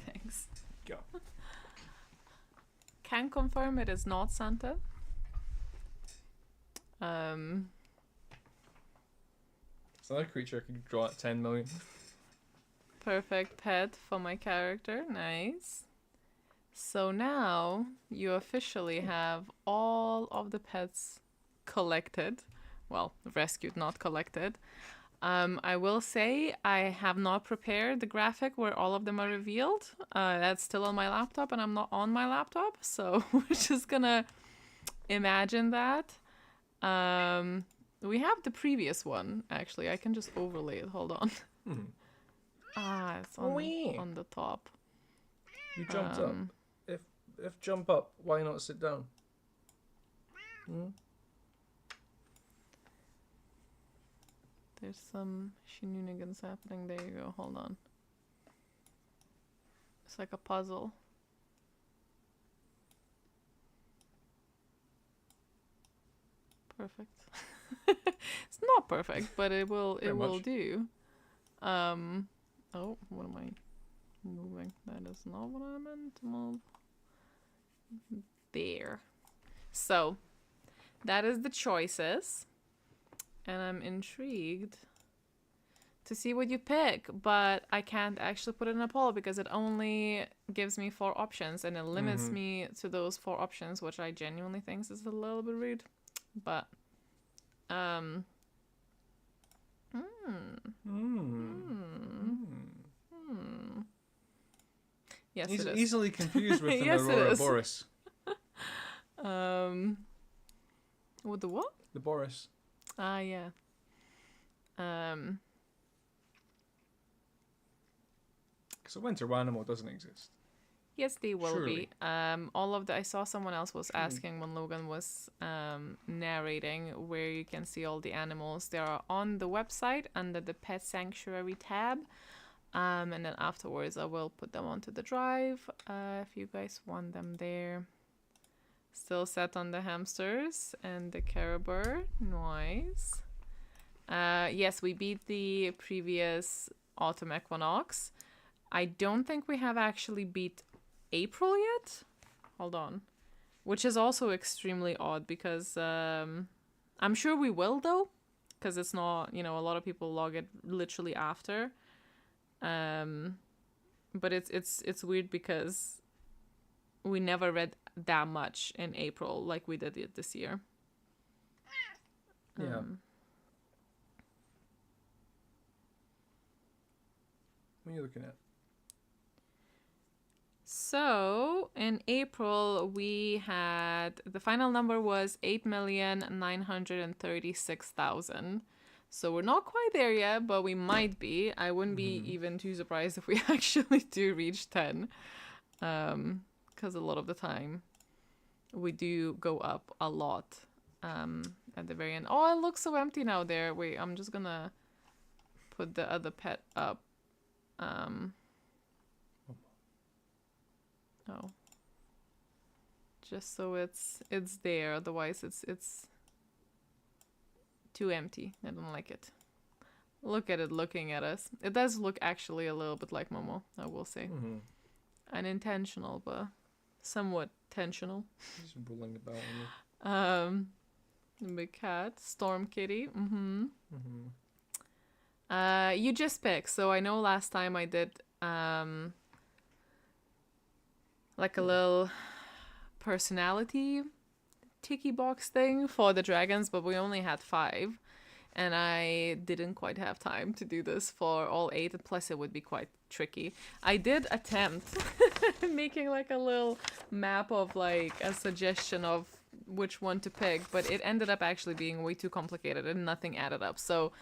Thanks. Go. Can confirm it is not Santa. It's another creature I could draw at 10 million. Perfect pet for my character. Nice. So now you officially have all of the pets collected. Well, rescued, not collected. I will say I have not prepared the graphic where all of them are revealed. That's still on my laptop and I'm not on my laptop. So we're just gonna imagine that. We have the previous one, actually. I can just overlay it. Hold on. It's on the top. You jumped up. If jump up, why not sit down? There's some shenanigans happening. There you go. Hold on. It's like a puzzle. Perfect. It's not perfect, but it will do. Oh, what am I moving? That is not what I meant to move. There. So, that is the choices. And I'm intrigued to see what you pick, but I can't actually put it in a poll because it only gives me 4 options and it limits me to those 4 options, which I genuinely think is a little bit rude. But yes, He's it is. easily confused with an Yes, it Aurora is. Boris. With the what? The Boris. Ah, yeah. Because a winter animal doesn't exist. Yes, they will Surely. be. I saw someone else was asking when Logan was narrating where you can see all the animals. They are on the website under the Pet Sanctuary tab. And then afterwards I will put them onto the drive if you guys want them there. Still set on the hamsters and the caribou. Nice. Yes, we beat the previous autumn equinox. I don't think we have actually beat April yet. Hold on. Which is also extremely odd because I'm sure we will though. Because it's not, a lot of people log it literally after. But it's weird because we never read that much in April like we did it this year. Yeah. What are you looking at? So in April we had the final number was 8,936,000. So we're not quite there yet, but we might be. I wouldn't be even too surprised if we actually do reach 10. Because a lot of the time we do go up a lot at the very end. Oh, it looks so empty now there. Wait, I'm just gonna put the other pet up. Oh. Just so it's there, otherwise it's too empty. I don't like it. Look at it looking at us. It does look actually a little bit like Momo, I will say. Unintentional, but somewhat tensional. He's rolling about on you. Big cat, Storm Kitty. You just pick. So I know last time I did like a little personality tiki box thing for the dragons, but we only had 5 and I didn't quite have time to do this for all 8, and plus it would be quite tricky. I did attempt making like a little map of like a suggestion of which one to pick, but it ended up actually being way too complicated and nothing added up. So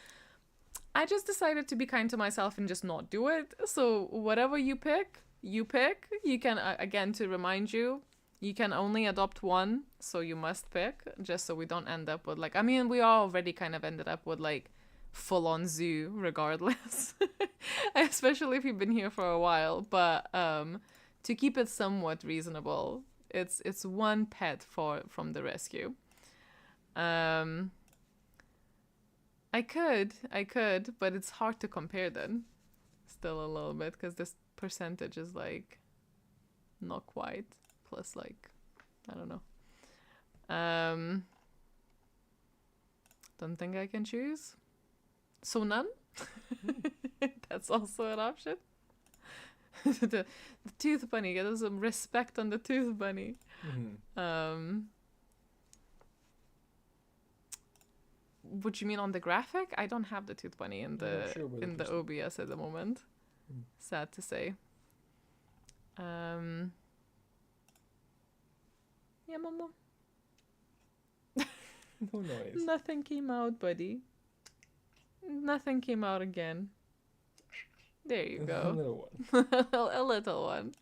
I just decided to be kind to myself and just not do it. So whatever you pick. You can, again, to remind you, you can only adopt one, so you must pick, just so we don't end up with, like, I mean, we already kind of ended up with, like, full-on zoo, regardless. Especially if you've been here for a while, but to keep it somewhat reasonable, it's one pet from the rescue. I could, but it's hard to compare them, still a little bit, because this percentage is like not quite, plus like I don't know. Don't think I can choose, so none. That's also an option. the tooth bunny, get some respect on the tooth bunny. What you mean on the graphic? I don't have the tooth bunny in the OBS at the moment. Sad to say. Yeah, Momo. No noise. Nothing came out, buddy. Nothing came out again. There you go. A little one. A little one.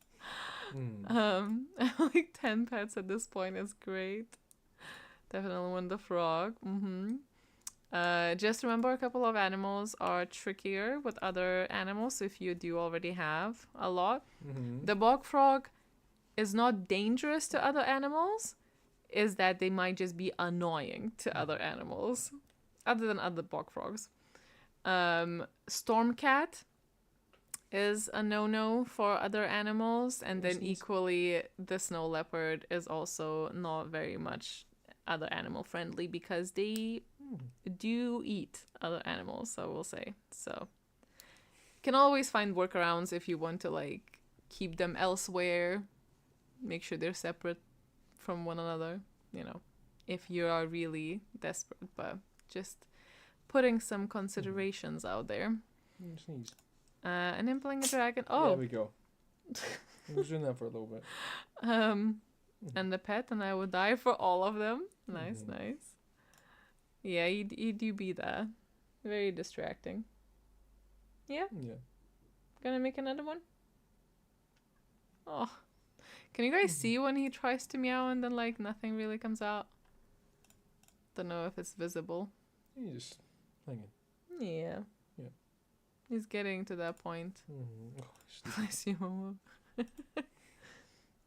Like 10 pets at this point is great. Definitely won the frog. Just remember, a couple of animals are trickier with other animals if you do already have a lot. The bog frog is not dangerous to other animals, is that they might just be annoying to other animals, other than other bog frogs. Storm cat is a no-no for other animals, and then equally the snow leopard is also not very much other animal friendly because they do eat other animals, I will say. So can always find workarounds if you want to like keep them elsewhere, make sure they're separate from one another, you know, if you are really desperate. But just putting some considerations out there. Sneeze. And impling a dragon. There Oh, we go. I was doing that for a little bit. and the pet, and I would die for all of them. Nice, Mhm. nice. Yeah, you do be that. Very distracting. Yeah, Yeah. gonna make another one. Oh, can you guys see when he tries to meow and then like nothing really comes out? Don't know if it's visible. You just hanging. Yeah. Yeah. He's getting to that point. Mm-hmm. Oh, sleep. Bless you, Momo.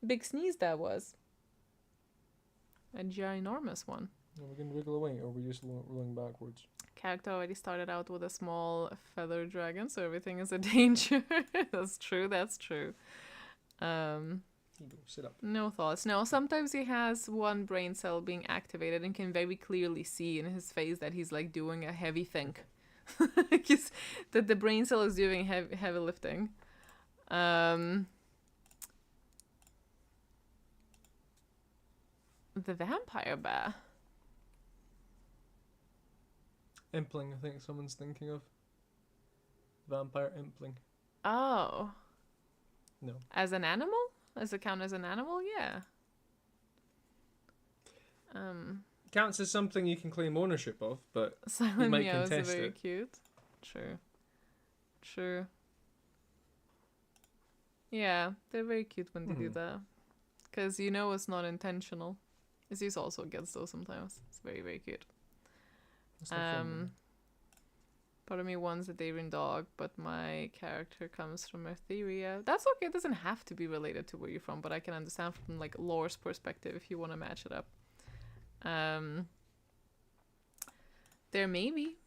Big sneeze that was. A ginormous one. Are we gonna wiggle away, or are we just rolling backwards? Character already started out with a small feather dragon, so everything is a danger. That's true, that's true. Here you go. Sit up. No thoughts. No, sometimes he has one brain cell being activated and can very clearly see in his face that he's like doing a heavy think. That the brain cell is doing heavy lifting. The vampire bear. Impling, I think someone's thinking of. Vampire impling. Oh. No. As an animal? Does it count as an animal? Yeah. Counts as something you can claim ownership of, but Silent might meows are contest very it. cute. True. True. Yeah, they're very cute when they do Mhm. that. Because you know it's not intentional. Zeus also gets those sometimes. It's very, very cute. it's not fun. Part of me wants a Daring dog, but my character comes from Etheria. That's okay, it doesn't have to be related to where you're from, but I can understand from like lore's perspective if you want to match it up. There may be.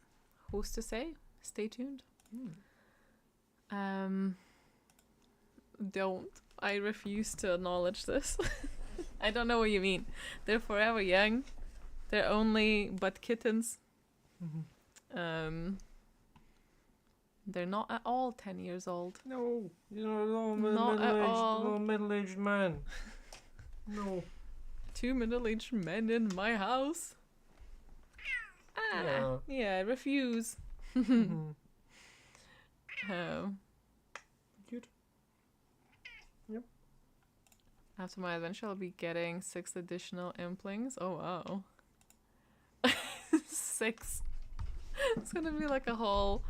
Who's to say? Stay tuned. Don't. I refuse to acknowledge this. I don't know what you mean. They're forever young. They're only but kittens. They're not at all 10 years old. No, you're not Not at all. a middle-aged man. No. 2 middle-aged men in my house. Yeah, I refuse. Mhm. Oh. Cute. Yep. After my adventure, I'll be getting 6 additional implings. Oh, wow. 6. It's gonna be like a whole...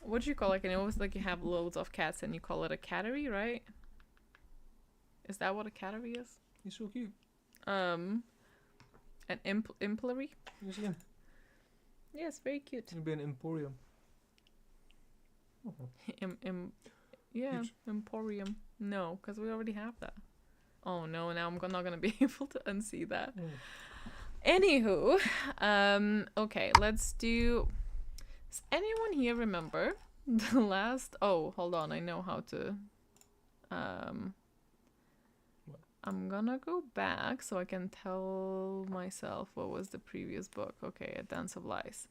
What do you call it? You know, it's like you have loads of cats and you call it a cattery, right? Is that what a cattery is? He's so cute. An implary? You see him? Yes, very cute. It'll be an emporium. Yeah, Cute. emporium. No, because we already have that. Oh no, now I'm not gonna be able to unsee that. Anywho, okay, let's do... Does anyone here remember the last... Oh, hold on, I know how to... I'm gonna go back so I can tell myself what was the previous book. Okay, A Dance of Lies.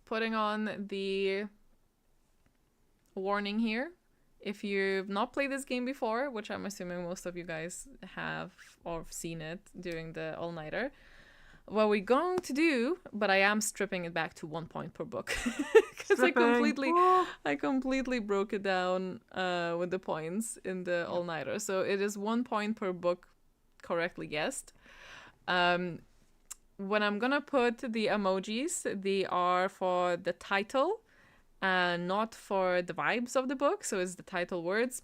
Putting on the warning here. If you've not played this game before, which I'm assuming most of you guys have or seen it during the all-nighter, what we're going to do, but I am stripping it back to 1 point per book because I completely broke it down with the points in the all-nighter. So it is 1 point per book correctly guessed. When I'm gonna put the emojis, they are for the title, not for the vibes of the book. So it's the title words.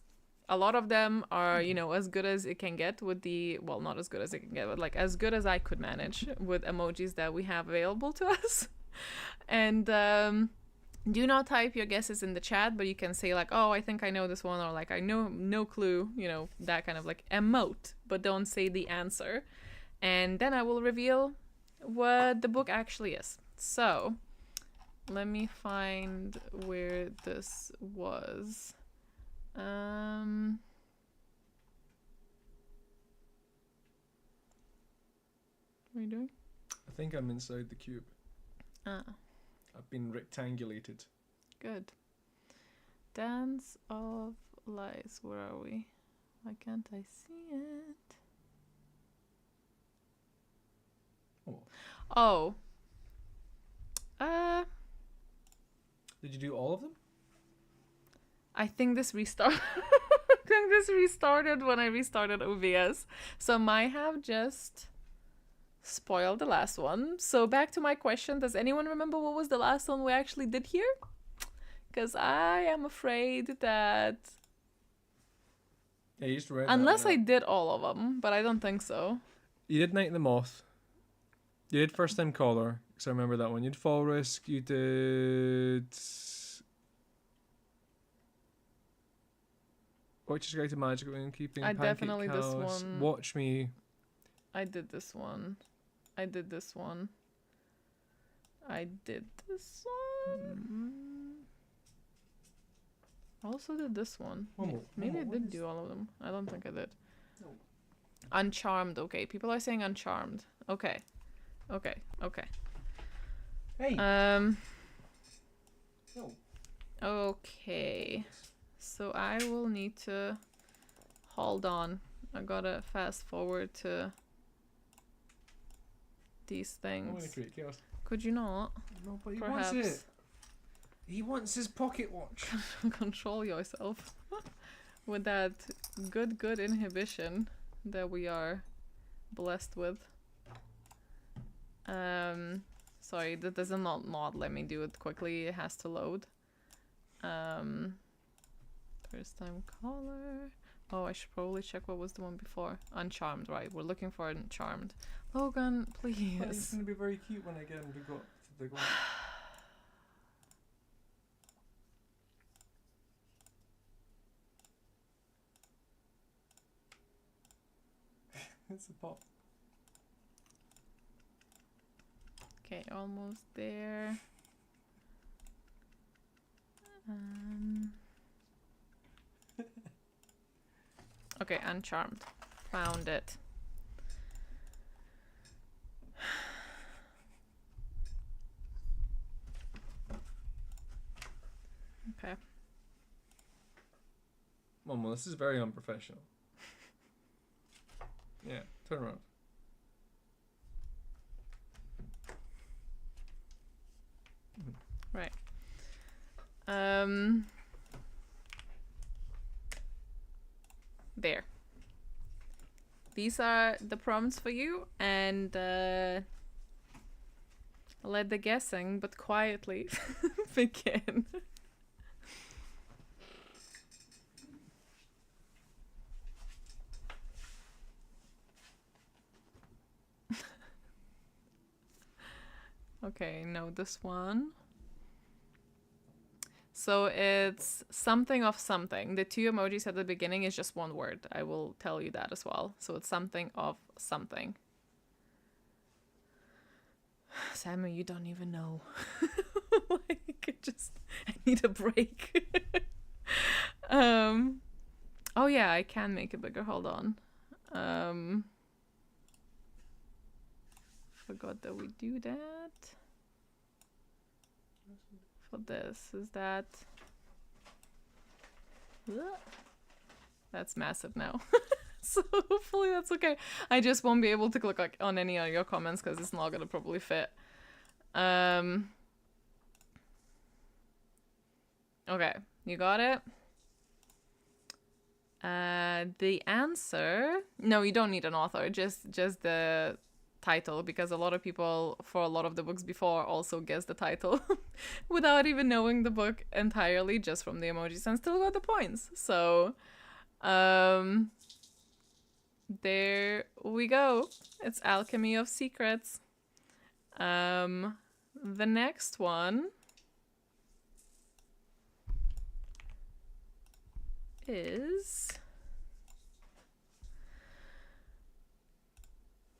A lot of them are, you know, as good as it can get with the, well, not as good as it can get, but like as good as I could manage with emojis that we have available to us. And do not type your guesses in the chat, but you can say like, oh, I think I know this one, or like, I know no clue, you know, that kind of like emote, but don't say the answer. And then I will reveal what the book actually is. So let me find where this was. What are you doing? I think I'm inside the cube. Ah. I've been rectangulated. Good. Dance of Lies. Where are we? Why can't I see it? Oh. Oh. Did you do all of them? I think this restarted. I think this restarted when I restarted OBS. So I might have just spoiled the last one. So back to my question. Does anyone remember what was the last one we actually did here? Because I am afraid that... Yeah, you just read Unless that I one out. did all of them, but I don't think so. You did Night of the Moth. You did First Time Caller, because I remember that one. You did Fall Risk. You did... Witch's Guide to Magic Keeping. I Pancake definitely this House, one. Watch Me. I did this one. I did this one. I did this one. I also did this one. Maybe I did do all of them. I don't think I did. No. Uncharmed. Okay, people are saying Uncharmed. Okay. Hey. Um. No. Okay. So I will need to hold on. I gotta fast forward to these I want to things. create chaos. Could you not? No, but he Perhaps. wants it. He wants his pocket watch. Control yourself with that good inhibition that we are blessed with. Sorry, that does not let me do it quickly. It has to load. First Time Caller. Oh, I should probably check what was the one before. Uncharmed, right? We're looking for Uncharmed. Logan, please. He's going to be very cute when I get him to go to the glass. It's a pop. Okay, almost there. Okay, Uncharmed. Found it. Okay. Momo, this is very unprofessional. Yeah, turn around. Right. There. These are the prompts for you, and let the guessing, but quietly, begin. Okay, no, this one. So it's something of something. The two emojis at the beginning is just one word. I will tell you that as well. So it's something of something. Samuel, you don't even know. Like, I need a break. Oh yeah, I can make it bigger. Hold on. Forgot that we do that. For this, is that... That's massive now. So hopefully that's okay. I just won't be able to click like on any of your comments because it's not gonna probably fit. Okay, you got it? The answer... No, you don't need an author, just the title, because a lot of people for a lot of the books before also guessed the title without even knowing the book entirely, just from the emojis, and still got the points. So there we go. It's Alchemy of Secrets. The next one is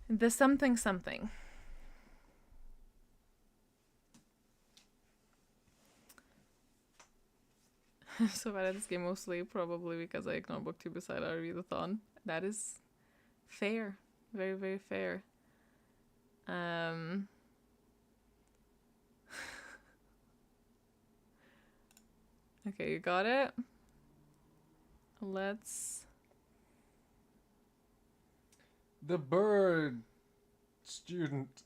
the something something. So bad at this game, mostly probably because I ignore booktube beside our readathon. That is fair. Very, very fair. Okay, you got it. Let's... The bird student.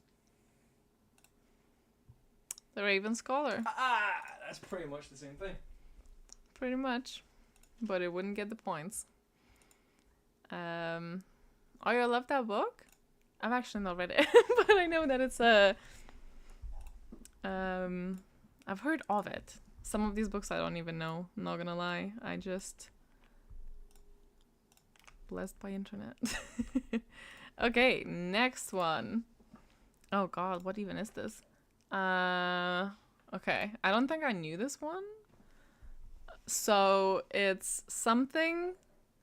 The Raven Scholar. That's pretty much the same thing. Pretty much. But it wouldn't get the points. Oh, I love that book. I've actually not read it, but I know that it's a... I've heard of it. Some of these books I don't even know, not gonna lie. I just... Blessed by internet. Okay, next one. Oh god, what even is this? Okay, I don't think I knew this one. So it's something,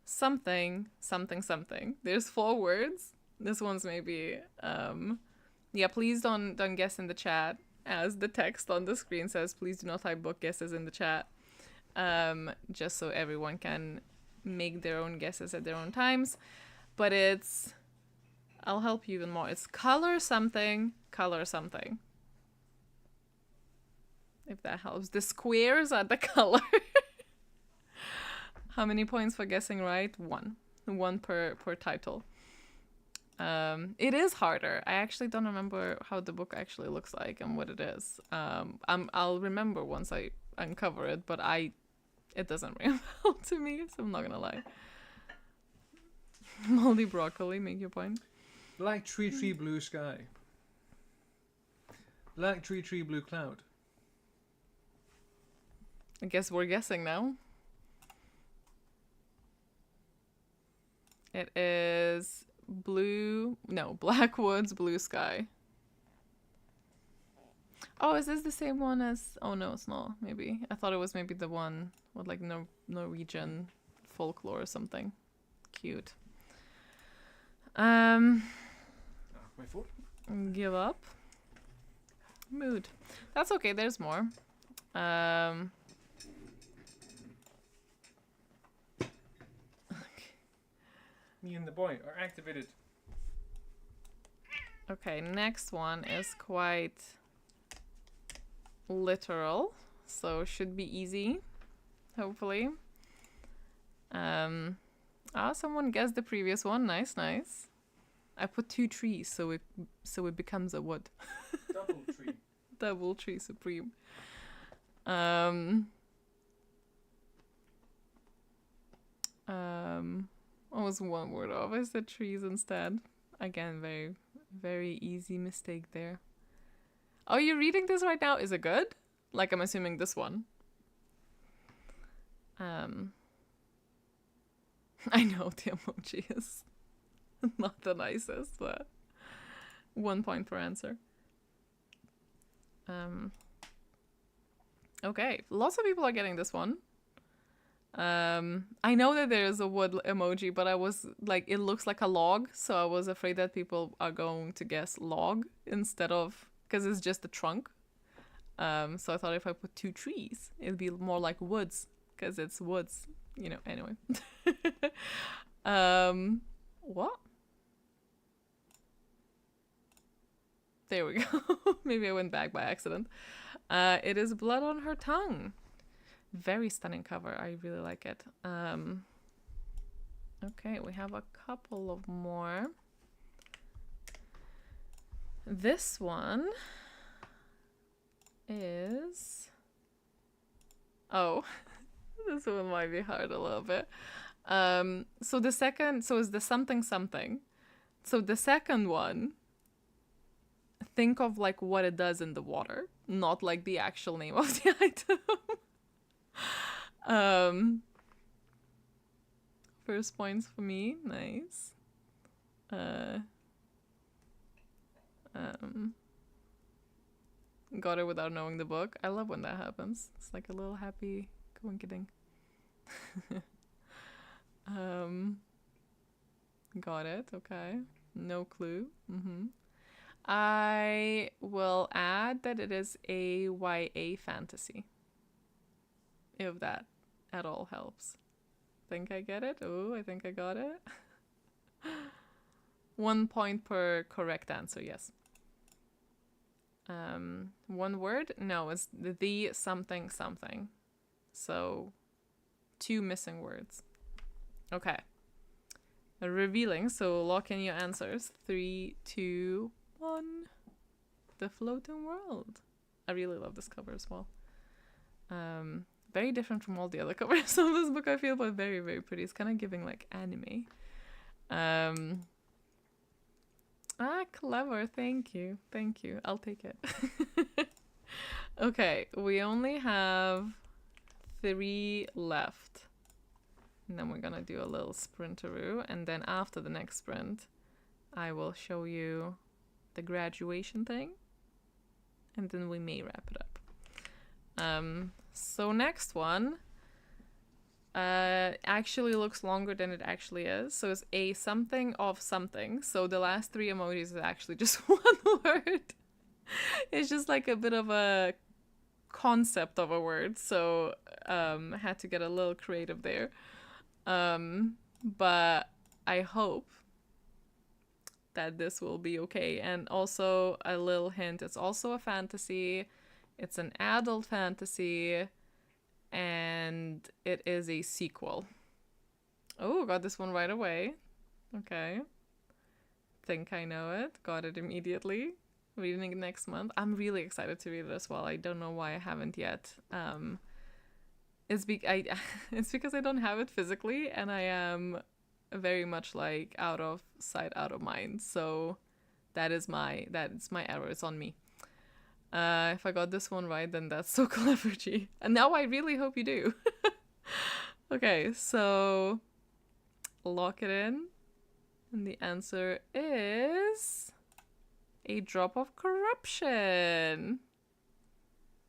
something, something, something. There's 4 words. This one's maybe, yeah, please don't guess in the chat, as the text on the screen says, please do not type book guesses in the chat. Just so everyone can make their own guesses at their own times. But it's, I'll help you even more. It's color something, color something. If that helps. The squares are the color. How many points for guessing right? 1. 1 per title. It is harder. I actually don't remember how the book actually looks like and what it is. I'll remember once I uncover it, but it doesn't ring a bell to me, so I'm not gonna lie. Moldy broccoli, make your point. Black tree, blue sky. Black tree, blue cloud. I guess we're guessing now. It is Black Woods, Blue Sky. Oh, is this the same one as... Oh, no, it's not, maybe. I thought it was maybe the one with, like, Norwegian folklore or something. Cute. My fault. Give up. Mood. That's okay, there's more. Me and the boy are activated. Okay, next one is quite literal, so should be easy, hopefully. Someone guessed the previous one. Nice. I put 2 trees, so it becomes a wood. Double tree. Double tree supreme. What was 1 word off? I said trees instead. Again, very, very easy mistake there. Oh, you're reading this right now? Is it good? Like, I'm assuming this one. I know the emoji is not the nicest, but 1 point per answer. Okay, lots of people are getting this one. I know that there is a wood emoji, but I was like, it looks like a log, so I was afraid that people are going to guess log instead of, because it's just a trunk. So I thought if I put 2 trees, it'd be more like woods, because it's woods, you know, anyway. What? There we go. Maybe I went back by accident. It is Blood on Her Tongue. Very stunning cover. I really like it. Okay, we have a couple of more. This one is... Oh, this one might be hard a little bit. So the second... So it's the something something. So the second one, think of like what it does in the water, not like the actual name of the item. First points for me. Nice. Got it without knowing the book. I love when that happens. It's like a little happy coinciding. Got it. Okay. No clue. I will add that it is a YA fantasy. If that at all helps. Think I get it? Oh, I think I got it. 1 point per correct answer, yes. 1 word? No, it's the something something. So 2 missing words. Okay. Revealing, so lock in your answers. 3, 2, 1. The Floating World. I really love this cover as well. Very different from all the other covers of this book, I feel, but very, very pretty. It's kind of giving like anime. Clever. Thank you. Thank you. I'll take it. Okay, we only have 3 left. And then we're gonna do a little sprinteroo, and then after the next sprint, I will show you the graduation thing, and then we may wrap it up. So next one actually looks longer than it actually is. So it's a something of something. So the last 3 emojis is actually just one word. It's just like a bit of a concept of a word. So I had to get a little creative there. But I hope that this will be okay. And also a little hint, it's also a fantasy. It's an adult fantasy, and it is a sequel. Oh, got this one right away. Okay. Think I know it. Got it immediately. Reading it next month. I'm really excited to read it as well. I don't know why I haven't yet. It's because I don't have it physically, and I am very much like out of sight, out of mind. So that's my error. It's on me. If I got this one right, then that's so clever, G. And now I really hope you do. Okay, so lock it in. And the answer is A Drop of Corruption.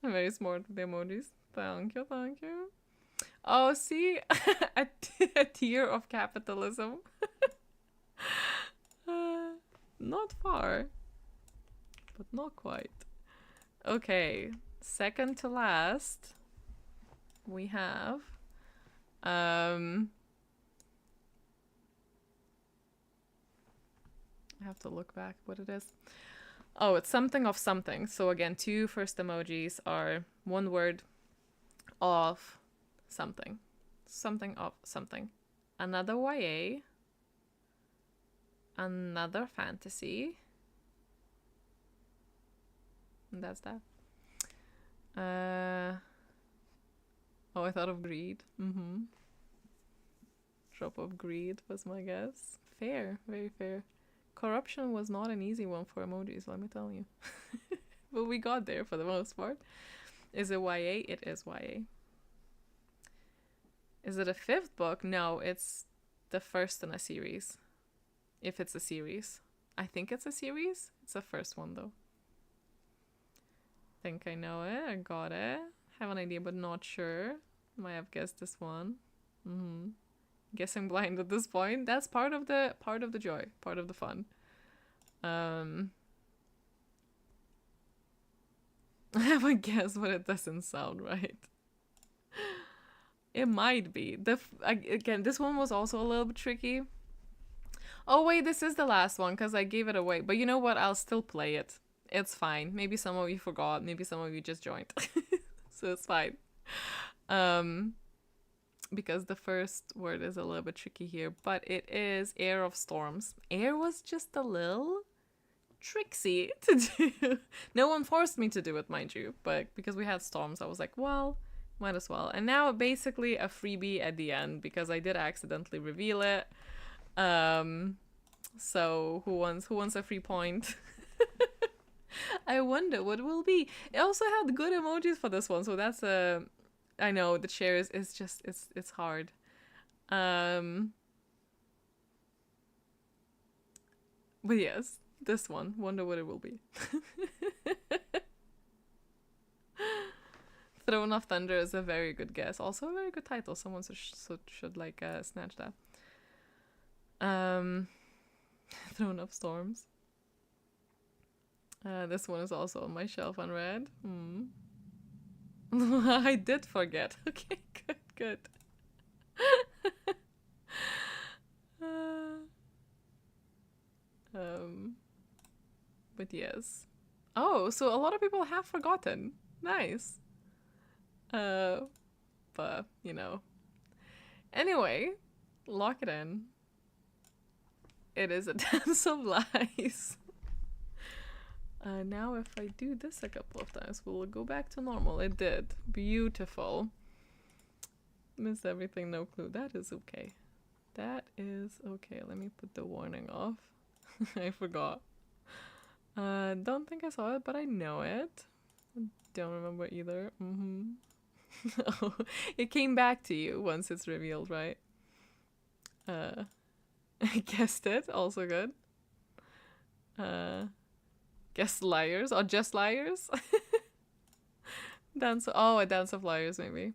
I'm very smart with the emojis. Thank you, thank you. Oh, see? a tier of capitalism. Not far. But not quite. Okay, second to last, we have I have to look back what it is. Oh, it's something of something. So again, 2 first emojis are one word of something. Something of something. Another YA. Another fantasy. And that's that. Oh, I thought of greed. Drop of greed was my guess. Fair, very fair. Corruption was not an easy one for emojis, let me tell you. But we got there for the most part. Is it YA? It is YA. Is it a 5th book? No, it's the first in a series. If it's a series. I think it's a series. It's the first one though. Think I know it. I got it. Have an idea, but not sure. Might have guessed this one. Guessing blind at this point. That's part of the joy, part of the fun. I have a guess, but it doesn't sound right. It might be. Again, this one was also a little bit tricky. Oh wait, this is the last one because I gave it away. But you know what? I'll still play it. It's fine. Maybe some of you forgot. Maybe some of you just joined. So it's fine. Because the first word is a little bit tricky here. But it is Air of Storms. Air was just a little tricksy to do. No one forced me to do it, mind you. But because we had storms, I was like, well, might as well. And now basically a freebie at the end because I did accidentally reveal it. So who wants a free point? I wonder what it will be. It also had good emojis for this one, so that's I know the shares is just it's hard. But yes, this one. Wonder what it will be. Throne of Thunder is a very good guess. Also a very good title. Someone should like snatch that. Throne of Storms. This one is also on my shelf unread. I did forget. Okay, good. But yes. Oh, so a lot of people have forgotten. Nice. But but you know. Anyway, lock it in. It is a dance of lies. Now if I do this a couple of times, will it go back to normal? It did. Beautiful. Missed everything, no clue. That is okay. That is okay. Let me put the warning off. I forgot. Don't think I saw it, but I know it. Don't remember either. Oh, it came back to you once it's revealed, right? I guessed it. Also good. Guess liars or just liars? A dance of liars maybe.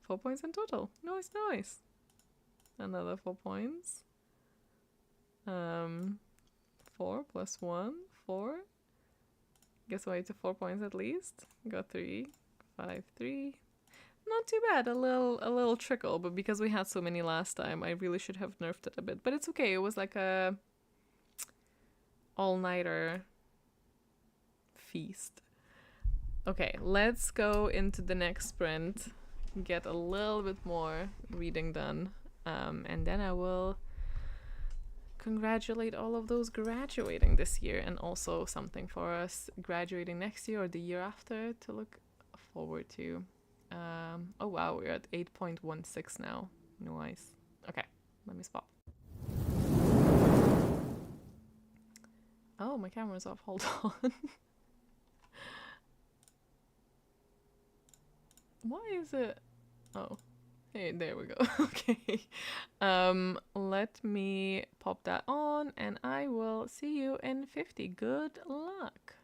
4 points in total. Nice. Another 4 points. 4 plus 1, 4. Guess away to 4 points at least. Got 3, 5, 3. Not too bad. A little trickle, but because we had so many last time, I really should have nerfed it a bit. But it's okay. It was like a all-nighter feast. Okay, let's go into the next sprint. Get a little bit more reading done. And then I will congratulate all of those graduating this year, and also something for us graduating next year or the year after to look forward to. Oh wow, we're at 8.16 now. Nice. Okay, let me spot. Oh, my camera's off. Hold on. Why is it? Oh, hey, there we go. Okay. Let me pop that on, and I will see you in 50. Good luck.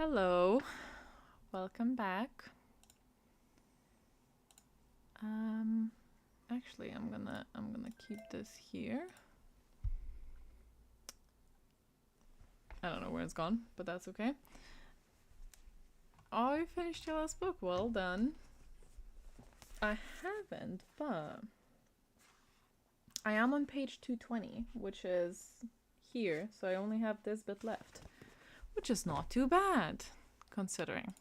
Hello. Welcome back. Actually, I'm gonna keep this here. I don't know where it's gone, but that's okay. Oh, you finished your last book. Well done. I haven't, but I am on page 220, which is here, so I only have this bit left, which is not too bad, considering.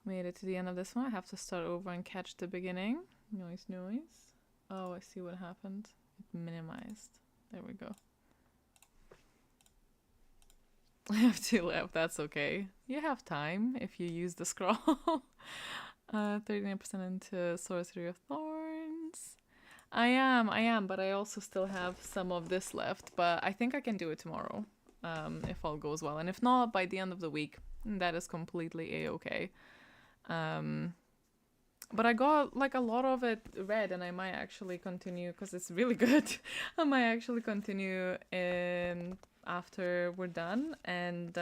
Made it to the end of this one. I have to start over and catch the beginning. Noise. Oh, I see what happened. It minimized. There we go. I have 2 left. That's okay. You have time if you use the scroll. 39% into Sorcery of Thorns. I am, but I also still have some of this left. But I think I can do it tomorrow, if all goes well. And if not, by the end of the week, that is completely a-okay. But I got like a lot of it read, and I might actually continue because it's really good. I might actually continue in after we're done, and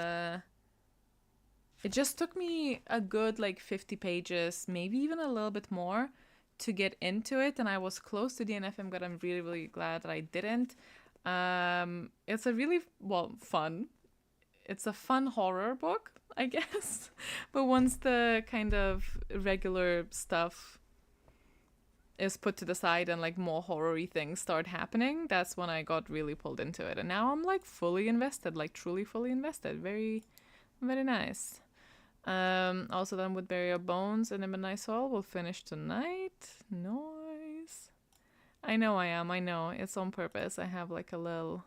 it just took me a good like 50 pages, maybe even a little bit more, to get into it, and I was close to DNFM, but I'm really, really glad that I didn't. It's a really fun. It's a fun horror book, I guess. But once the kind of regular stuff is put to the side and like more horror-y things start happening, that's when I got really pulled into it. And now I'm like fully invested, like truly fully invested. Very, very nice. Also done with Bury Your Bones and the Midnight Soul. We'll finish tonight. Noise. I know I am. I know. It's on purpose. I have like a little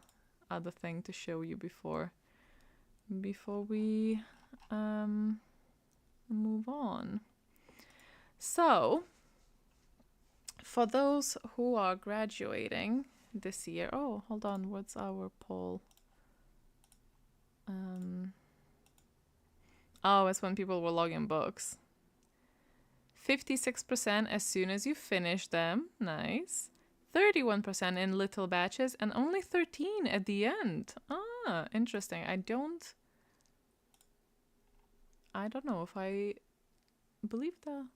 other thing to show you before we move on. So, for those who are graduating this year, oh, hold on, what's our poll? Oh, it's when people were logging books. 56% as soon as you finish them, nice. 31% in little batches, and only 13 at the end. Ah, interesting. I don't know if I believe that.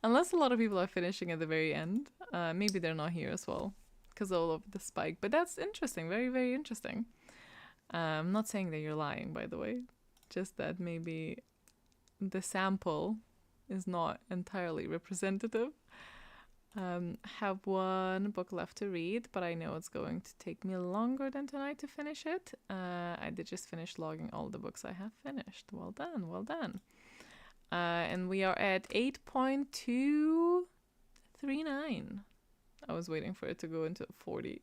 Unless a lot of people are finishing at the very end. Maybe they're not here as well because all of the spike. But that's interesting. Very, very interesting. I'm not saying that you're lying, by the way. Just that maybe the sample is not entirely representative. Have one book left to read, but I know it's going to take me longer than tonight to finish it. I did just finish logging all the books I have finished. Well done, well done. And we are at 8.239. I was waiting for it to go into 40.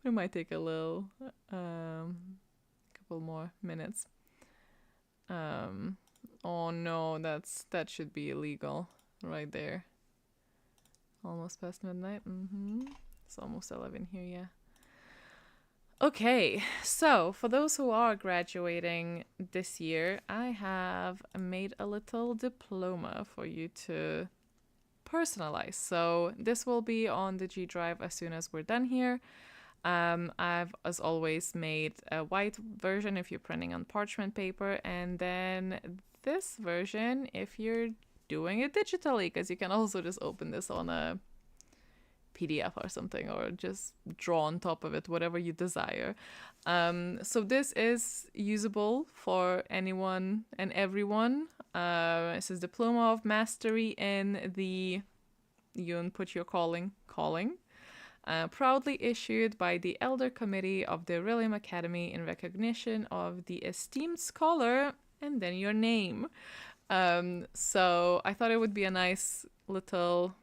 It might take a little, couple more minutes. Oh no, that should be illegal right there. Almost past midnight. It's almost 11 here, yeah. Okay, so for those who are graduating this year, I have made a little diploma for you to personalize. So this will be on the G Drive as soon as we're done here. I've, as always, made a white version if you're printing on parchment paper, and then this version if you're doing it digitally, because you can also just open this on a PDF or something, or just draw on top of it, whatever you desire. So this is usable for anyone and everyone. It says Diploma of Mastery in the, you input your calling. Proudly issued by the Elder Committee of the Orilium Academy in recognition of the esteemed scholar, and then your name. So I thought it would be a nice little,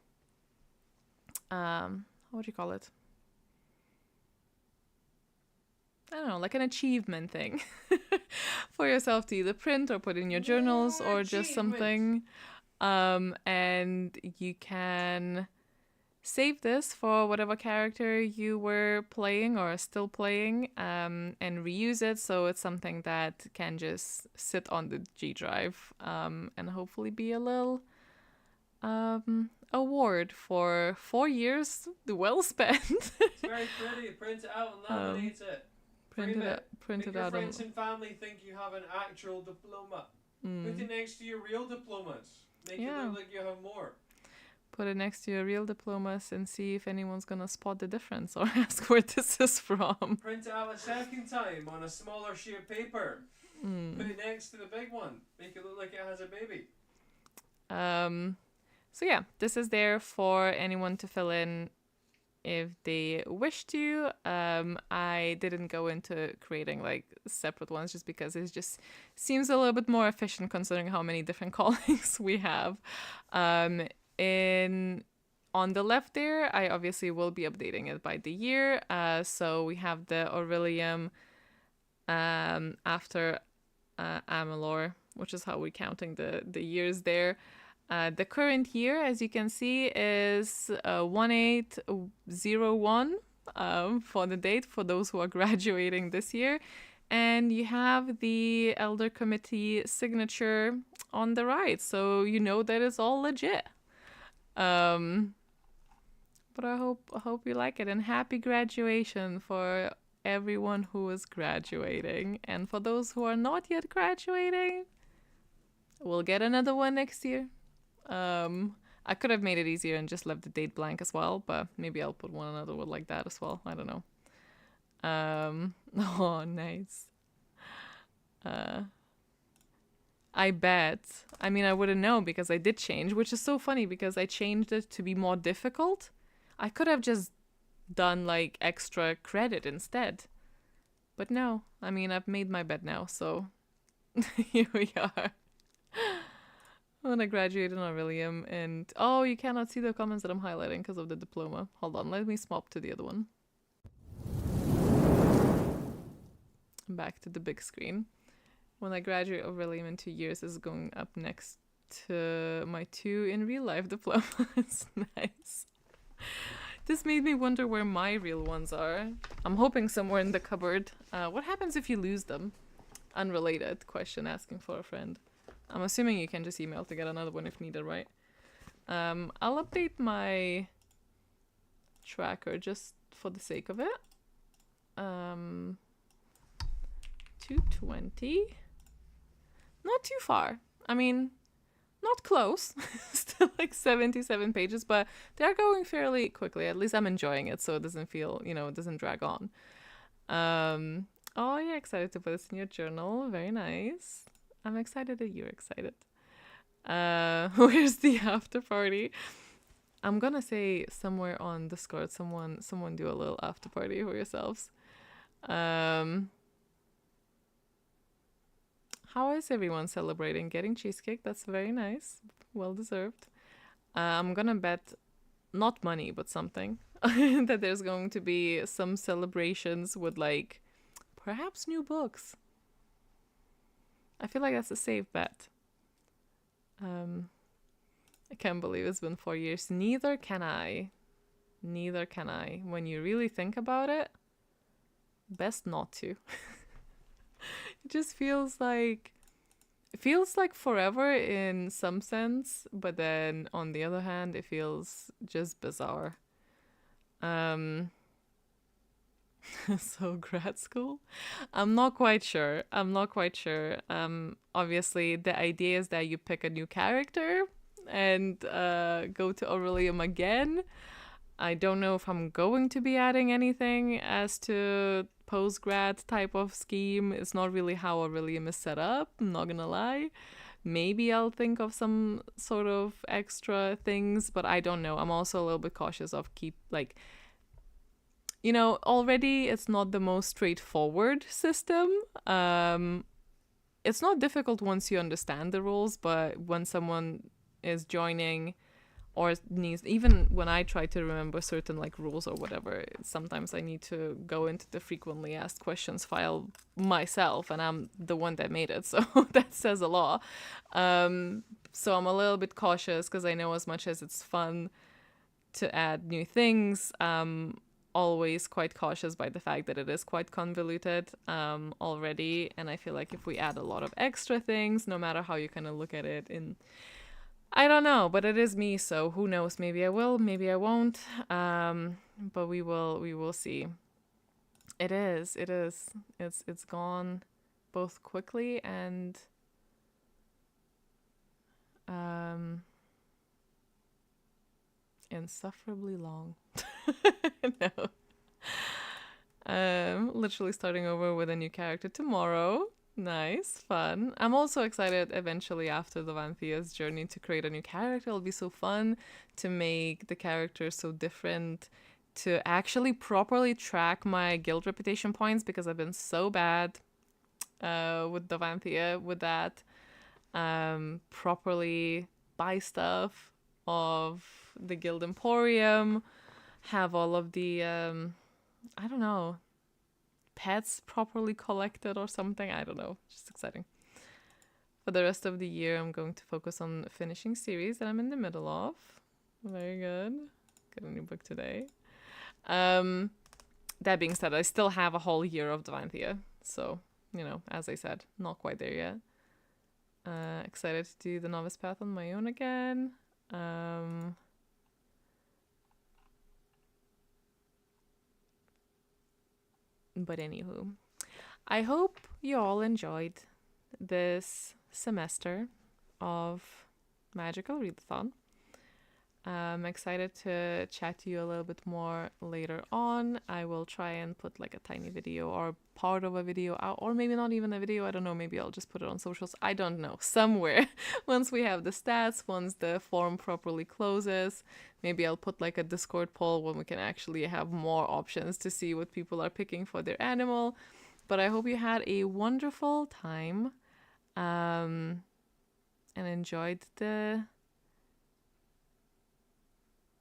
what do you call it? I don't know, like an achievement thing for yourself to either print or put in your journals or just something. And you can save this for whatever character you were playing or are still playing, and reuse it, so it's something that can just sit on the G Drive, and hopefully be a little award for 4 years well spent. It's very pretty. Print it out and laminate it. Frame it. Print Make it your out on. friends and family think you have an actual diploma. Put it next to your real diplomas. Make it Yeah. look like you have more. Put it next to your real diplomas and see if anyone's gonna spot the difference or ask where this is from. Print it out a second time on a smaller sheet of paper. Put it next to the big one. Make it look like it has a baby. So yeah, this is there for anyone to fill in if they wish to. I didn't go into creating like separate ones just because it just seems a little bit more efficient considering how many different callings we have. On the left there, I obviously will be updating it by the year. So we have the Orilium after Amalur, which is how we're counting the years there. The current year, as you can see, is 1801 for the date for those who are graduating this year. And you have the Elder Committee signature on the right, so you know that it's all legit. But I hope you like it, and happy graduation for everyone who is graduating. And for those who are not yet graduating, we'll get another one next year. I could have made it easier and just left the date blank as well, but maybe I'll put another one like that as well. I don't know. Oh, nice. I bet. I mean, I wouldn't know because I did change, which is so funny because I changed it to be more difficult. I could have just done like extra credit instead. But no, I mean, I've made my bed now, so here we are. When I graduated on Orilium, and oh, you cannot see the comments that I'm highlighting because of the diploma. Hold on, let me swap to the other one. Back to the big screen. When I graduate Orilium in 2 years, this is going up next to my 2 in real life diplomas. Nice. This made me wonder where my real ones are. I'm hoping somewhere in the cupboard. What happens if you lose them? Unrelated question asking for a friend. I'm assuming you can just email to get another one if needed, right? I'll update my tracker just for the sake of it. 220. Not too far. I mean, not close. Still like 77 pages, but they're going fairly quickly. At least I'm enjoying it, so it doesn't feel, it doesn't drag on. Oh, yeah, excited to put this in your journal. Very nice. I'm excited that you're excited. Where's the after party? I'm gonna say somewhere on Discord, someone do a little after party for yourselves. How is everyone celebrating? Getting cheesecake? That's very nice. Well deserved. I'm gonna bet, not money, but something, that there's going to be some celebrations with like perhaps new books. I feel like that's a safe bet. I can't believe it's been 4 years. Neither can I. When you really think about it, best not to. It just feels like forever in some sense, but then on the other hand, it feels just bizarre. So grad school? I'm not quite sure. Obviously, the idea is that you pick a new character and go to Orilium again. I don't know if I'm going to be adding anything as to post-grad type of scheme. It's not really how Orilium is set up, I'm not gonna lie. Maybe I'll think of some sort of extra things, but I don't know. I'm also a little bit cautious of already it's not the most straightforward system. It's not difficult once you understand the rules, but when someone is joining or needs, even when I try to remember certain like rules or whatever, sometimes I need to go into the frequently asked questions file myself, and I'm the one that made it, so that says a lot. So I'm a little bit cautious because I know as much as it's fun to add new things, always quite cautious by the fact that it is quite convoluted already, and I feel like if we add a lot of extra things, no matter how you kind of look at it, I don't know, but it is me, so who knows, maybe I will, maybe I won't, but we will see. It is. It is. It's gone both quickly and insufferably long. No. Literally starting over with a new character tomorrow. Nice, fun. I'm also excited eventually after the Vanthia's journey to create a new character. It'll be so fun to make the character so different, to actually properly track my guild reputation points because I've been so bad with the Vanthia with that. Properly buy stuff of the guild emporium, have all of the I don't know, pets properly collected or something. I don't know. Just exciting. For the rest of the year, I'm going to focus on finishing series that I'm in the middle of. Very good. Got a new book today. That being said, I still have a whole year of Divanthia. So, as I said, not quite there yet. Excited to do the novice path on my own again. But anywho, I hope you all enjoyed this semester of Magical Readathon. I'm excited to chat to you a little bit more later on. I will try and put like a tiny video or part of a video out, or maybe not even a video. I don't know. Maybe I'll just put it on socials. I don't know. Somewhere. Once we have the stats, once the form properly closes, maybe I'll put like a Discord poll when we can actually have more options to see what people are picking for their animal. But I hope you had a wonderful time and enjoyed the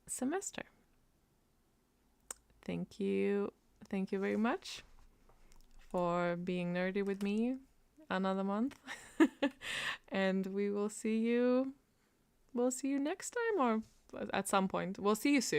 semester. Thank you very much for being nerdy with me another month. And we'll see you next time, or at some point. We'll see you soon.